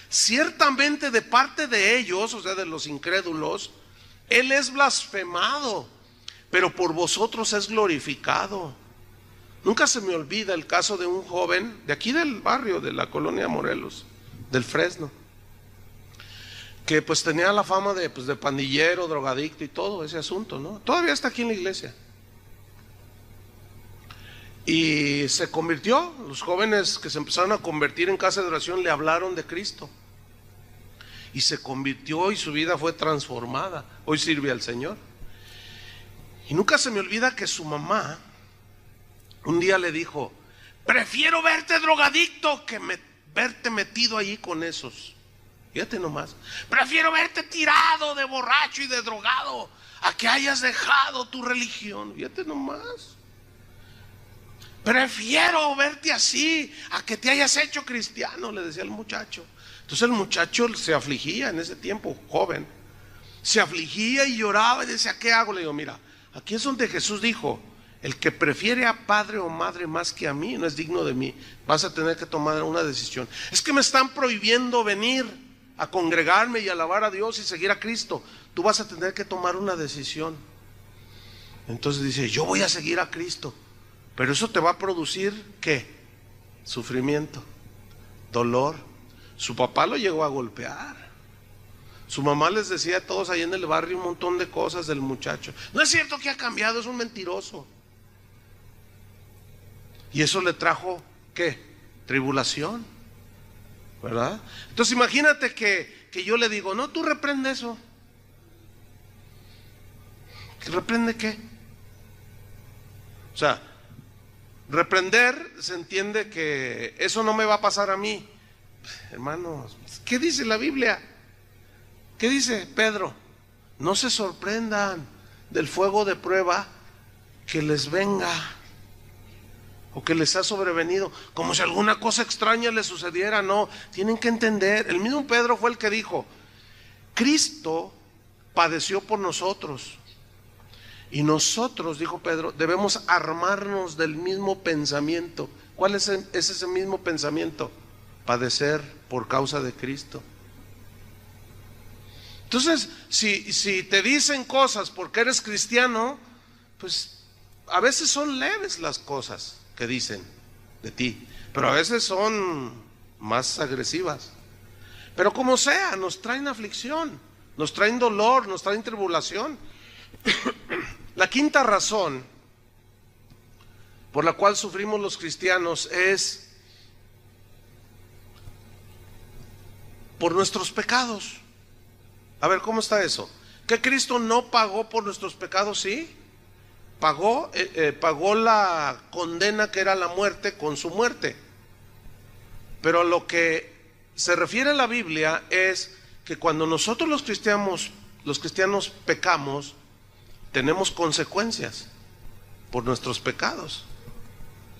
Ciertamente de parte de ellos, o sea, de los incrédulos, Él es blasfemado, pero por vosotros es glorificado. Nunca se me olvida el caso de un joven de aquí del barrio, de la colonia Morelos, del Fresno, que pues tenía la fama de pandillero, drogadicto y todo ese asunto, ¿no? Todavía está aquí en la iglesia. Y se convirtió. Los jóvenes que se empezaron a convertir en casa de oración le hablaron de Cristo. Y se convirtió y su vida fue transformada. Hoy sirve al Señor. Y nunca se me olvida que su mamá un día le dijo: prefiero verte drogadicto que verte metido allí con esos. Fíjate nomás. Prefiero verte tirado de borracho y de drogado a que hayas dejado tu religión. Fíjate nomás. Prefiero verte así a que te hayas hecho cristiano, le decía el muchacho. Entonces el muchacho se afligía en ese tiempo, joven. Se afligía y lloraba y decía: ¿qué hago? Le digo: mira, aquí es donde Jesús dijo: el que prefiere a padre o madre más que a mí no es digno de mí. Vas a tener que tomar una decisión. Es que me están prohibiendo venir a congregarme y alabar a Dios y seguir a Cristo. Tú vas a tener que tomar una decisión. Entonces dice: yo voy a seguir a Cristo, pero eso te va a producir ¿qué? Sufrimiento, dolor. Su papá lo llegó a golpear. Su mamá les decía a todos ahí en el barrio un montón de cosas del muchacho. No es cierto que ha cambiado, es un mentiroso. Y eso le trajo ¿qué? Tribulación, ¿verdad? Entonces imagínate que yo le digo: no, tú reprende eso. ¿Reprende qué? O sea, reprender se entiende que eso no me va a pasar a mí. Hermanos, ¿qué dice la Biblia? ¿Qué dice Pedro? No se sorprendan del fuego de prueba que les venga o que les ha sobrevenido, como si alguna cosa extraña les sucediera. No, tienen que entender. El mismo Pedro fue el que dijo: Cristo padeció por nosotros, y nosotros, dijo Pedro, debemos armarnos del mismo pensamiento. ¿Cuál es ese mismo pensamiento? Padecer por causa de Cristo. Entonces, si te dicen cosas porque eres cristiano, pues a veces son leves las cosas que dicen de ti, pero a veces son más agresivas. Pero como sea, nos traen aflicción, nos traen dolor, nos traen tribulación. La quinta razón por la cual sufrimos los cristianos es por nuestros pecados. A ver, ¿cómo está eso? ¿Que Cristo no pagó por nuestros pecados? Sí, pagó la condena que era la muerte con su muerte. Pero lo que se refiere a la Biblia es que cuando nosotros los cristianos pecamos, tenemos consecuencias por nuestros pecados.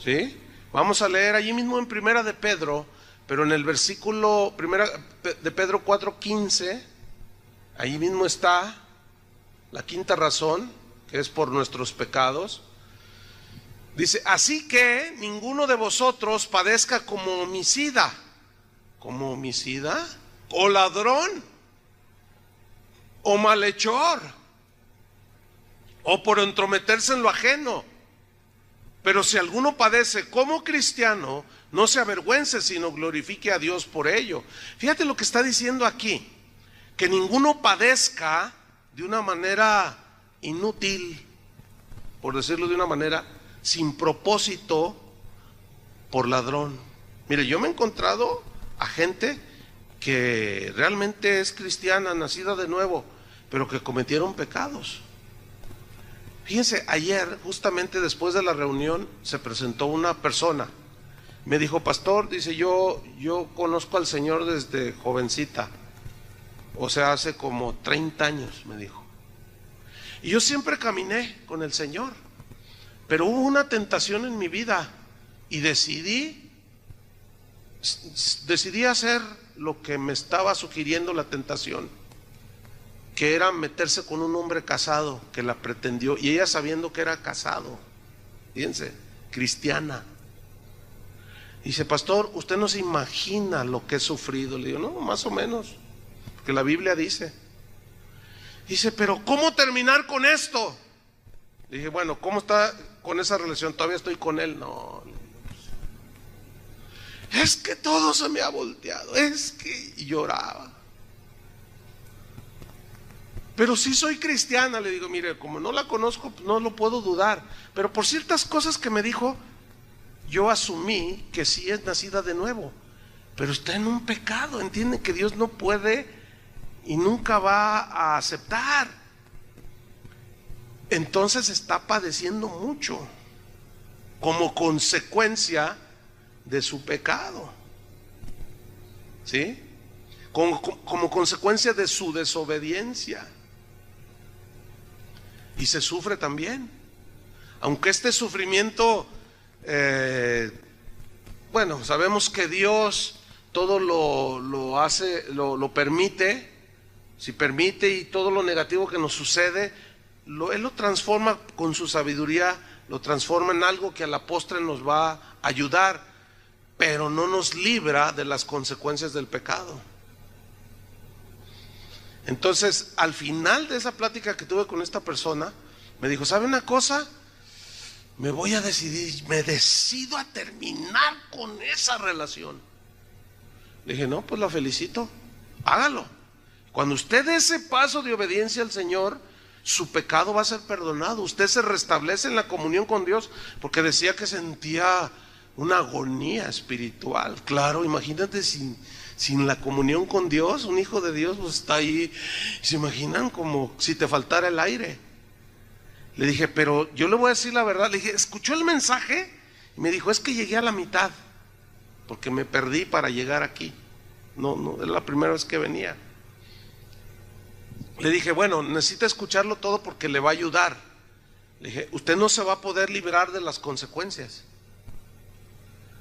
¿Sí? Vamos a leer allí mismo en Primera de Pedro, pero en el versículo Primera de Pedro 4:15, allí mismo está la quinta razón, que es por nuestros pecados. Dice: así que ninguno de vosotros padezca como homicida, o ladrón, o malhechor, o por entrometerse en lo ajeno. Pero si alguno padece como cristiano, no se avergüence, sino glorifique a Dios por ello. Fíjate lo que está diciendo aquí: que ninguno padezca de una manera inútil, por decirlo de una manera, sin propósito, por ladrón. Mire, yo me he encontrado a gente que realmente es cristiana, nacida de nuevo, pero que cometieron pecados. Fíjense, ayer, justamente después de la reunión, se presentó una persona. Me dijo: pastor, dice, yo conozco al Señor desde jovencita, o sea, hace como 30 años, me dijo. Y yo siempre caminé con el Señor, pero hubo una tentación en mi vida y decidí hacer lo que me estaba sugiriendo la tentación. que era meterse con un hombre casado que la pretendió, y ella sabiendo que era casado, fíjense, cristiana. Dice, pastor, usted no se imagina lo que he sufrido. Le digo, no, más o menos, porque la Biblia dice. Dice, pero ¿cómo terminar con esto? Le dije, bueno, ¿cómo está con esa relación? Todavía estoy con él. No, es que todo se me ha volteado, es que, y lloraba. Pero sí soy cristiana. Le digo, mire, como no la conozco, no lo puedo dudar, pero por ciertas cosas que me dijo, yo asumí que sí es nacida de nuevo, pero está en un pecado. Entiende que Dios no puede y nunca va a aceptar. Entonces está padeciendo mucho como consecuencia de su pecado, ¿sí? Como consecuencia de su desobediencia. Y se sufre también, aunque este sufrimiento, bueno, sabemos que Dios todo lo hace, lo permite. Si permite, y todo lo negativo que nos sucede, Él lo transforma con su sabiduría, lo transforma en algo que a la postre nos va a ayudar, pero no nos libra de las consecuencias del pecado. Entonces, al final de esa plática que tuve con esta persona, me dijo, ¿sabe una cosa? Me voy a decidir, me decido a terminar con esa relación. Le dije, no, pues la felicito, hágalo. Cuando usted dé ese paso de obediencia al Señor, su pecado va a ser perdonado. Usted se restablece en la comunión con Dios, porque decía que sentía una agonía espiritual. Claro, imagínate sin la comunión con Dios, un hijo de Dios pues está ahí, se imaginan como si te faltara el aire. Le dije, pero yo le voy a decir la verdad. Le dije, ¿escuchó el mensaje? Y me dijo, es que llegué a la mitad, porque me perdí para llegar aquí. No, es la primera vez que venía. Le dije, bueno, necesita escucharlo todo porque le va a ayudar. Le dije, usted no se va a poder librar de las consecuencias,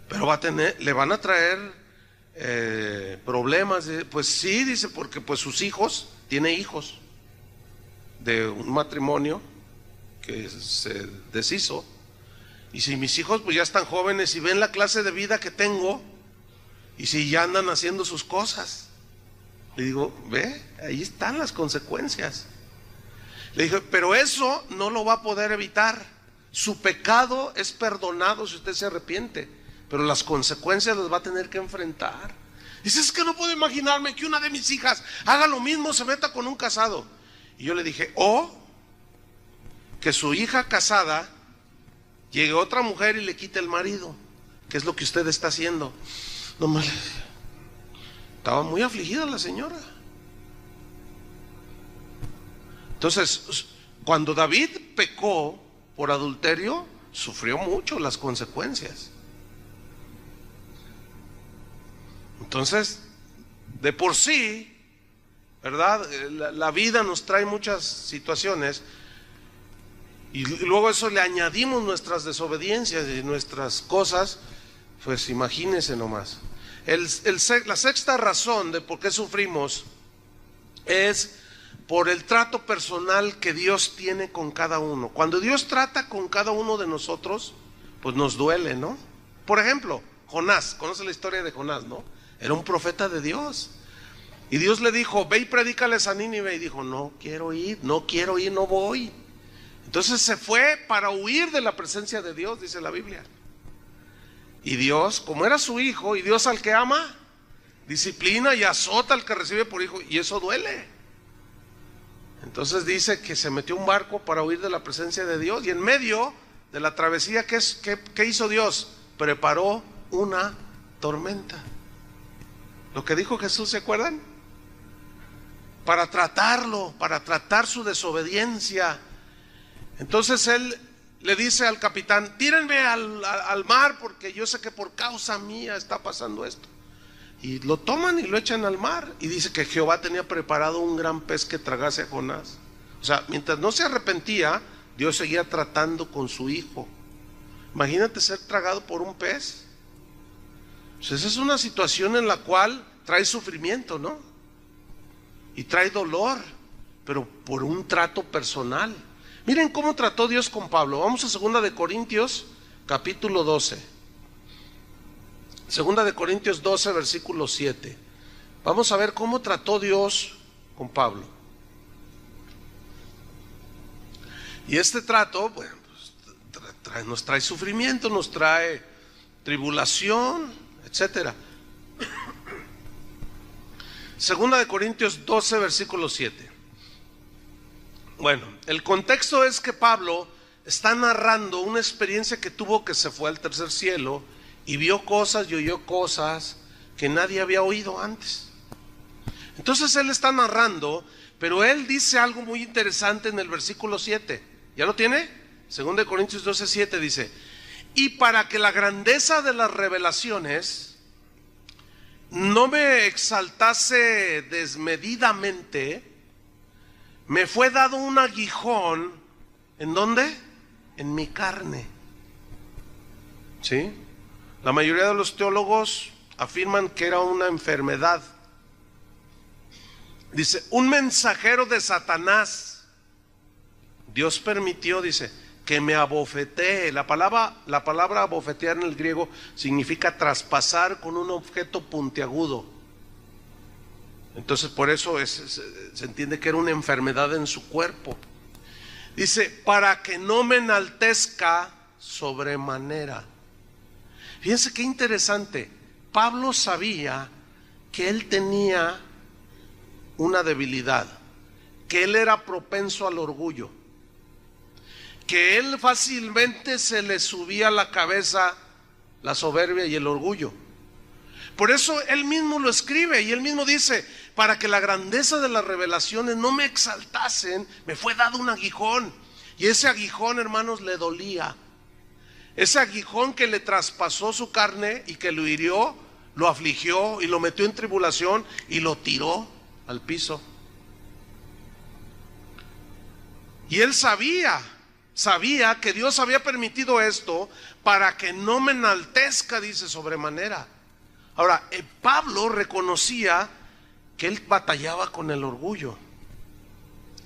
pero le van a traer problemas. Pues sí, dice, porque pues sus hijos, tiene hijos de un matrimonio que se deshizo, y si mis hijos pues ya están jóvenes y ven la clase de vida que tengo, y si ya andan haciendo sus cosas, le digo, ve, ahí están las consecuencias. Le dije, pero eso no lo va a poder evitar. Su pecado es perdonado si usted se arrepiente, pero las consecuencias las va a tener que enfrentar. Dice, es que no puedo imaginarme que una de mis hijas haga lo mismo, se meta con un casado. Y yo le dije, o que su hija casada llegue otra mujer y le quite el marido, que es lo que usted está haciendo. No me... Estaba muy afligida la señora. Entonces, cuando David pecó por adulterio, sufrió mucho las consecuencias. Entonces, de por sí, ¿verdad? La vida nos trae muchas situaciones, y luego eso le añadimos nuestras desobediencias y nuestras cosas, pues imagínense nomás. La sexta razón de por qué sufrimos es por el trato personal que Dios tiene con cada uno. Cuando Dios trata con cada uno de nosotros, pues nos duele, ¿no? Por ejemplo, Jonás, conoce la historia de Jonás, ¿no? Era un profeta de Dios, y Dios le dijo, ve y predícales a Nínive, y dijo, no quiero ir, no voy. Entonces se fue para huir de la presencia de Dios, dice la Biblia. Y Dios, como era su hijo, y Dios al que ama, disciplina y azota al que recibe por hijo, y eso duele. Entonces dice que se metió un barco para huir de la presencia de Dios, y en medio de la travesía, ¿qué hizo Dios? Preparó una tormenta. Lo que dijo Jesús, ¿se acuerdan? Para tratarlo, para tratar su desobediencia. Entonces él le dice al capitán, tírenme al mar, porque yo sé que por causa mía está pasando esto. Y lo toman y lo echan al mar, y dice que Jehová tenía preparado un gran pez que tragase a Jonás. O sea, mientras no se arrepentía, Dios seguía tratando con su hijo. Imagínate ser tragado por un pez. Pues esa es una situación en la cual trae sufrimiento, ¿no? Y trae dolor, pero por un trato personal. Miren cómo trató Dios con Pablo. Vamos a 2 de Corintios, capítulo 12. 2 de Corintios 12, versículo 7. Vamos a ver cómo trató Dios con Pablo. Y este trato, bueno, pues, nos trae sufrimiento, nos trae tribulación, etcétera. 2 de Corintios 12, versículo 7. Bueno, el contexto es que Pablo está narrando una experiencia que tuvo, que se fue al tercer cielo y vio cosas y oyó cosas que nadie había oído antes. Entonces él está narrando, pero él dice algo muy interesante en el versículo 7. ¿Ya lo tiene? 2 de Corintios 12, 7 dice: y para que la grandeza de las revelaciones no me exaltase desmedidamente, me fue dado un aguijón. ¿En dónde? En mi carne. ¿Sí? La mayoría de los teólogos afirman que era una enfermedad. Dice, un mensajero de Satanás. Dios permitió, dice, que me abofetee. La palabra abofetear en el griego significa traspasar con un objeto puntiagudo. Entonces por eso se entiende que era una enfermedad en su cuerpo. Dice, para que no me enaltezca sobremanera. Fíjense qué interesante. Pablo sabía que él tenía una debilidad, que él era propenso al orgullo, que él fácilmente se le subía a la cabeza la soberbia y el orgullo. Por eso él mismo lo escribe y él mismo dice, para que la grandeza de las revelaciones no me exaltasen, me fue dado un aguijón. Y ese aguijón, hermanos, le dolía. Ese aguijón que le traspasó su carne y que lo hirió, lo afligió y lo metió en tribulación y lo tiró al piso. Y él sabía que Dios había permitido esto para que no me enaltezca, dice, sobremanera. Ahora, Pablo reconocía que él batallaba con el orgullo.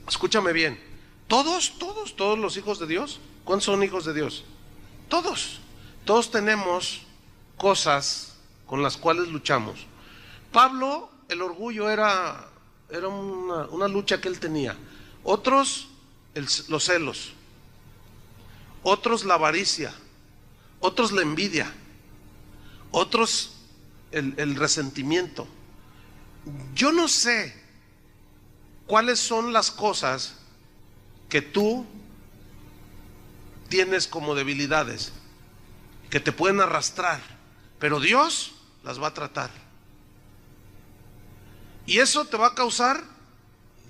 Escúchame bien, todos los hijos de Dios, ¿cuántos son hijos de Dios? Todos tenemos cosas con las cuales luchamos. Pablo, el orgullo era una lucha que él tenía. Otros, los celos. Otros, la avaricia. Otros, la envidia. Otros, el resentimiento. Yo no sé cuáles son las cosas que tú tienes como debilidades, que te pueden arrastrar, pero Dios las va a tratar. Y eso te va a causar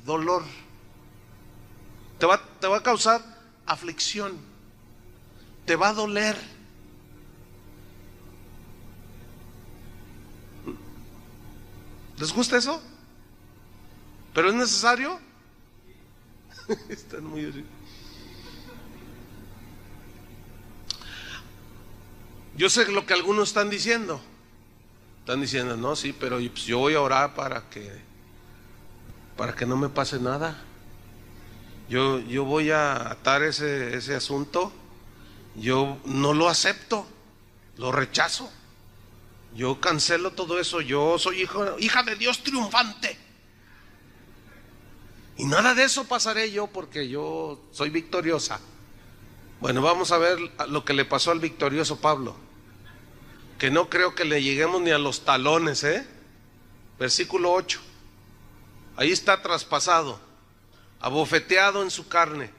dolor, te va a causar aflicción, te va a doler. ¿Les gusta eso? ¿Pero es necesario? Están muy así. Yo sé lo que algunos están diciendo. Están diciendo, no, sí, pero pues yo voy a orar para que no me pase nada. Yo voy a atar ese asunto. Yo no lo acepto, lo rechazo. Yo cancelo todo eso. Yo soy hija de Dios triunfante. Y nada de eso pasaré yo porque yo soy victoriosa. Bueno, vamos a ver lo que le pasó al victorioso Pablo, que no creo que le lleguemos ni a los talones, Versículo 8. Ahí está traspasado, abofeteado en su carne,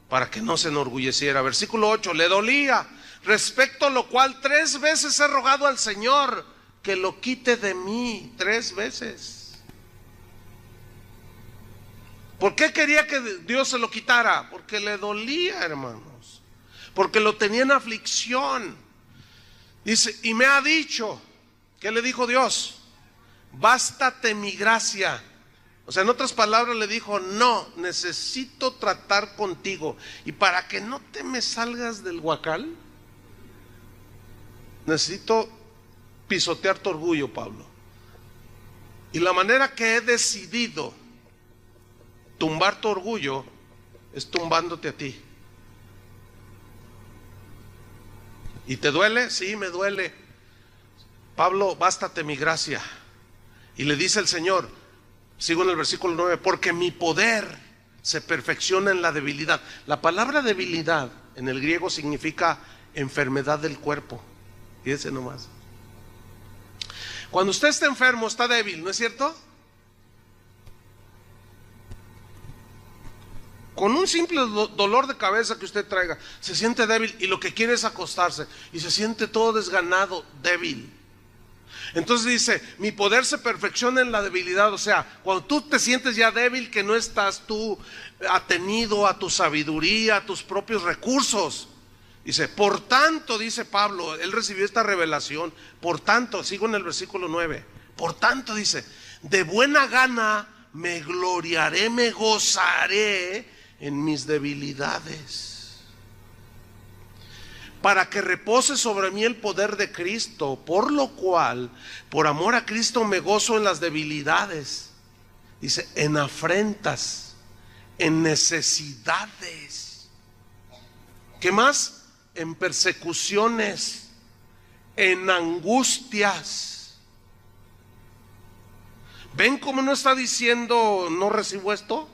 para que no se enorgulleciera. Versículo 8, le dolía, respecto a lo cual 3 veces he rogado al Señor que lo quite de mí. 3 veces. ¿Por qué quería que Dios se lo quitara? Porque le dolía, hermanos, porque lo tenía en aflicción. Dice, y me ha dicho, ¿qué le dijo Dios? Bástate mi gracia. O sea, en otras palabras le dijo, no, necesito tratar contigo. Y para que no te me salgas del huacal, necesito pisotear tu orgullo, Pablo. Y la manera que he decidido tumbar tu orgullo es tumbándote a ti. ¿Y te duele? Sí, me duele. Pablo, bástate mi gracia. Y le dice el Señor, sigo en el versículo 9, porque mi poder se perfecciona en la debilidad. La palabra debilidad en el griego significa enfermedad del cuerpo. Fíjense nomás. Cuando usted está enfermo, está débil, ¿no es cierto? Con un simple dolor de cabeza que usted traiga, se siente débil y lo que quiere es acostarse y se siente todo desganado, débil. Entonces dice, mi poder se perfecciona en la debilidad. O sea, cuando tú te sientes ya débil, que no estás tú atenido a tu sabiduría, a tus propios recursos. Dice, por tanto, dice Pablo, él recibió esta revelación. Por tanto, sigo en el versículo 9. Por tanto, dice, de buena gana me gloriaré, me gozaré en mis debilidades, para que repose sobre mí el poder de Cristo, por lo cual, por amor a Cristo, me gozo en las debilidades. Dice, en afrentas, en necesidades. ¿Qué más? En persecuciones, en angustias. ¿Ven cómo no está diciendo no recibo esto?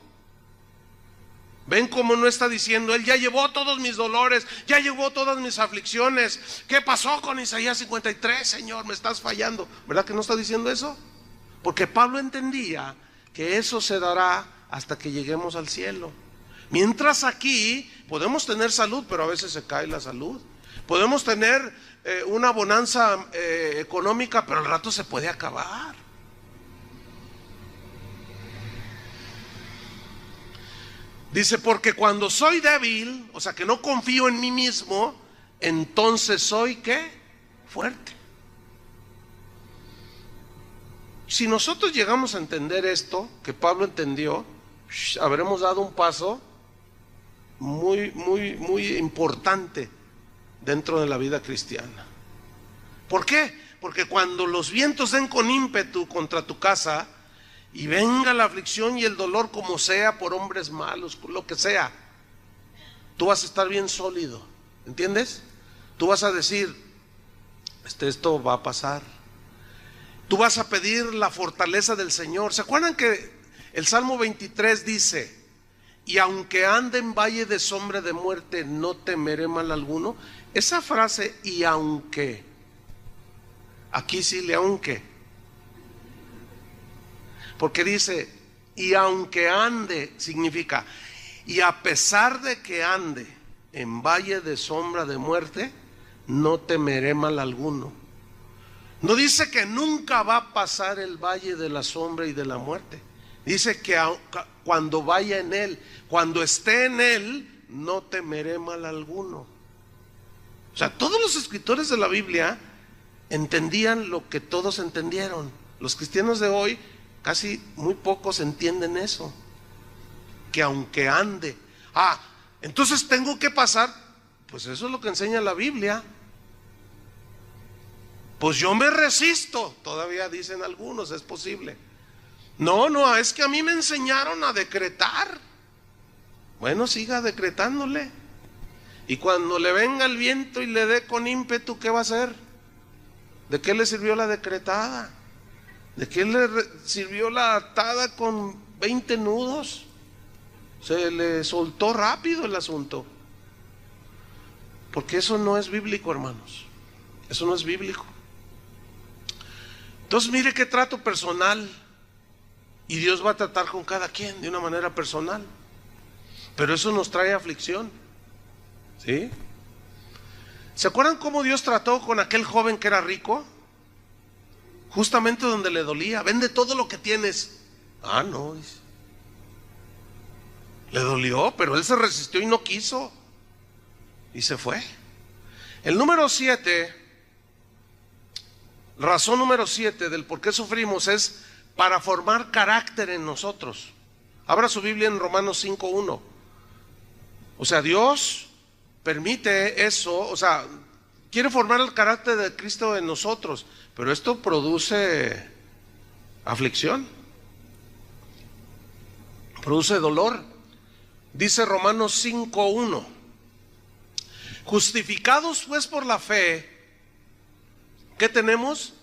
¿Ven cómo no está diciendo él ya llevó todos mis dolores, ya llevó todas mis aflicciones? ¿Qué pasó con Isaías 53, Señor? Me estás fallando. ¿Verdad que no está diciendo eso? Porque Pablo entendía que eso se dará hasta que lleguemos al cielo. Mientras aquí podemos tener salud, pero a veces se cae la salud. Podemos tener una bonanza económica, pero al rato se puede acabar. Dice, porque cuando soy débil, o sea que no confío en mí mismo, entonces soy ¿qué? Fuerte. Si nosotros llegamos a entender esto, que Pablo entendió, habremos dado un paso muy importante dentro de la vida cristiana. ¿Por qué? Porque cuando los vientos den con ímpetu contra tu casa y venga la aflicción y el dolor, como sea, por hombres malos, lo que sea, tú vas a estar bien sólido, ¿entiendes? Tú vas a decir, esto va a pasar. Tú vas a pedir la fortaleza del Señor. ¿Se acuerdan que el Salmo 23 dice, y aunque ande en valle de sombra de muerte, no temeré mal alguno? Esa frase, y aunque, aquí sí le aunque, porque dice, y aunque ande, significa, y a pesar de que ande en valle de sombra de muerte, no temeré mal alguno. No dice que nunca va a pasar el valle de la sombra y de la muerte. Dice que cuando vaya en él, cuando esté en él, no temeré mal alguno. O sea, todos los escritores de la Biblia entendían lo que todos entendieron. Los cristianos de hoy, casi muy pocos entienden eso, que aunque ande, entonces tengo que pasar, pues eso es lo que enseña la Biblia. Pues yo me resisto, todavía dicen algunos, es posible. No, es que a mí me enseñaron a decretar. Bueno, siga decretándole. Y cuando le venga el viento y le dé con ímpetu, ¿qué va a hacer? ¿De qué le sirvió la decretada? ¿De qué le sirvió la atada con 20 nudos? Se le soltó rápido el asunto. Porque eso no es bíblico, hermanos. Eso no es bíblico. Entonces mire qué trato personal. Y Dios va a tratar con cada quien de una manera personal. Pero eso nos trae aflicción. ¿Sí? ¿Se acuerdan cómo Dios trató con aquel joven que era rico? Justamente donde le dolía. Vende todo lo que tienes. No, dice. Le dolió, pero él se resistió y no quiso. Y se fue. El número 7, razón número 7 del por qué sufrimos es para formar carácter en nosotros. Abra su Biblia en Romanos 5:1. O sea, Dios permite eso, o sea, quiere formar el carácter de Cristo en nosotros, pero esto produce aflicción. produce dolor. Dice Romanos 5:1: justificados pues por la fe, ¿qué tenemos?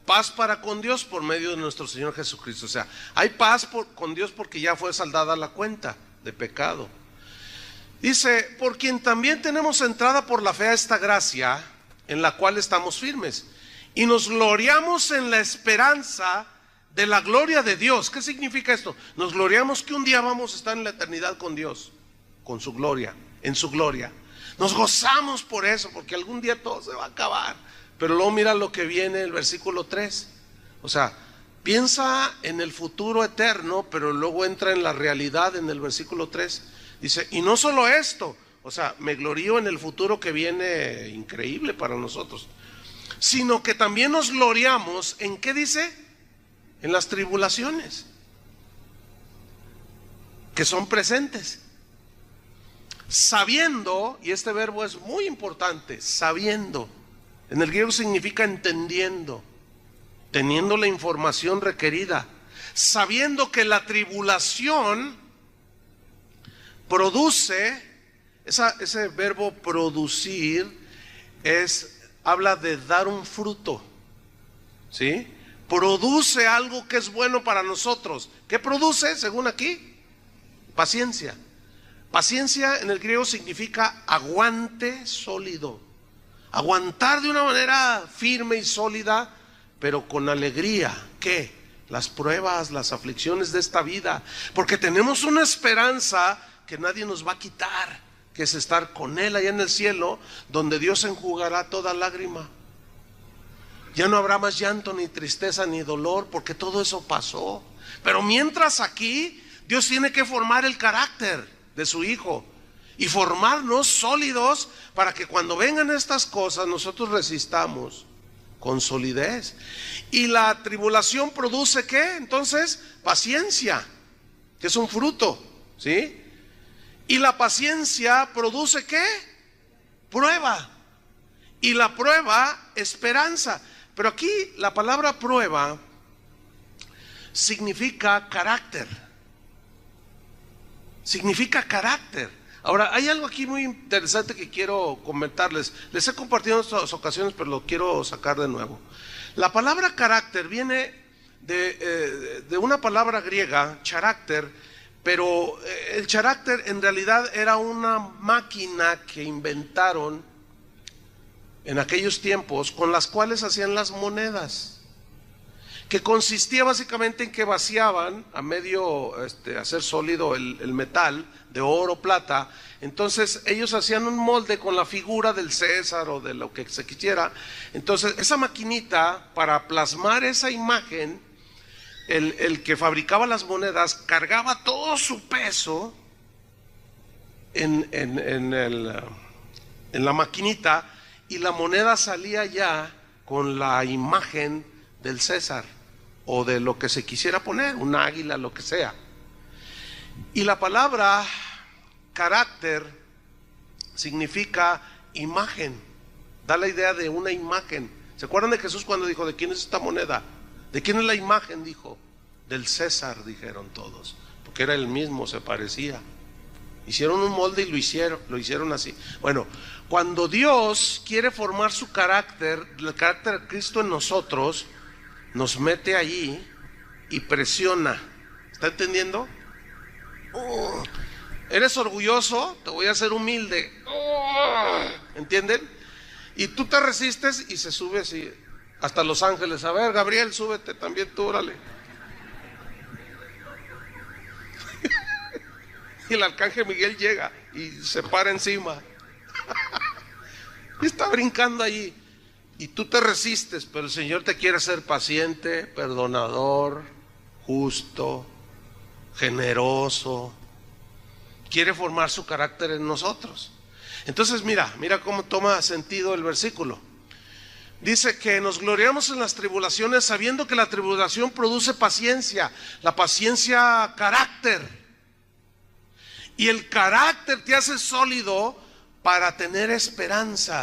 Paz para con Dios por medio de nuestro Señor Jesucristo. O sea, hay paz con Dios porque ya fue saldada la cuenta de pecado. Dice, por quien también tenemos entrada por la fe a esta gracia, en la cual estamos firmes, y nos gloriamos en la esperanza de la gloria de Dios. ¿Qué significa esto? Nos gloriamos que un día vamos a estar en la eternidad con Dios, con su gloria, en su gloria. Nos gozamos por eso, porque algún día todo se va a acabar. Pero luego mira lo que viene el versículo 3. O sea, piensa en el futuro eterno, pero luego entra en la realidad en el versículo 3. Dice, y no solo esto, o sea, me glorío en el futuro que viene increíble para nosotros, sino que también nos gloriamos en, ¿qué dice? En las tribulaciones que son presentes, sabiendo, y este verbo es muy importante, sabiendo. En el griego significa entendiendo, teniendo la información requerida, sabiendo que la tribulación produce, ese verbo producir habla de dar un fruto, ¿sí? Produce algo que es bueno para nosotros. ¿Qué produce según aquí? Paciencia. Paciencia en el griego significa aguante sólido. Aguantar de una manera firme y sólida, pero con alegría. ¿Qué? Las pruebas, las aflicciones de esta vida. Porque tenemos una esperanza que nadie nos va a quitar, que es estar con Él allá en el cielo, donde Dios enjugará toda lágrima. Ya no habrá más llanto, ni tristeza, ni dolor, porque todo eso pasó. Pero mientras aquí, Dios tiene que formar el carácter de su Hijo y formarnos sólidos para que cuando vengan estas cosas nosotros resistamos con solidez. Y la tribulación produce ¿qué? Entonces, paciencia, que es un fruto, ¿sí? Y la paciencia produce ¿qué? Prueba. Y la prueba, esperanza. Pero aquí la palabra prueba significa carácter. Significa carácter. Ahora, hay algo aquí muy interesante que quiero comentarles. Les he compartido en otras ocasiones, pero lo quiero sacar de nuevo. La palabra carácter viene de una palabra griega, charácter, pero el carácter en realidad era una máquina que inventaron en aquellos tiempos con las cuales hacían las monedas, que consistía básicamente en que vaciaban a medio hacer sólido el metal de oro, plata. Entonces ellos hacían un molde con la figura del César o de lo que se quisiera. Entonces esa maquinita, para plasmar esa imagen, el que fabricaba las monedas cargaba todo su peso en la maquinita, y la moneda salía ya con la imagen del César o de lo que se quisiera poner, un águila, lo que sea. Y la palabra carácter significa imagen, da la idea de una imagen. ¿Se acuerdan de Jesús cuando dijo, ¿de quién es esta moneda? ¿De quién es la imagen? Dijo, del César, dijeron todos, porque era el mismo, se parecía. Hicieron un molde y lo hicieron así. Bueno, cuando Dios quiere formar su carácter, el carácter de Cristo en nosotros, nos mete allí y presiona. ¿Está entendiendo? ¿Eres orgulloso? Te voy a hacer humilde. ¿Entienden? Y tú te resistes y se sube así. Hasta los ángeles, a ver, Gabriel, súbete también tú, órale. Y el arcángel Miguel llega y se para encima. Y está brincando allí. Y tú te resistes, pero el Señor te quiere hacer paciente, perdonador, justo, generoso. Quiere formar su carácter en nosotros. Entonces mira cómo toma sentido el versículo. Dice que nos gloriamos en las tribulaciones, sabiendo que la tribulación produce paciencia, la paciencia carácter. Y el carácter te hace sólido para tener esperanza.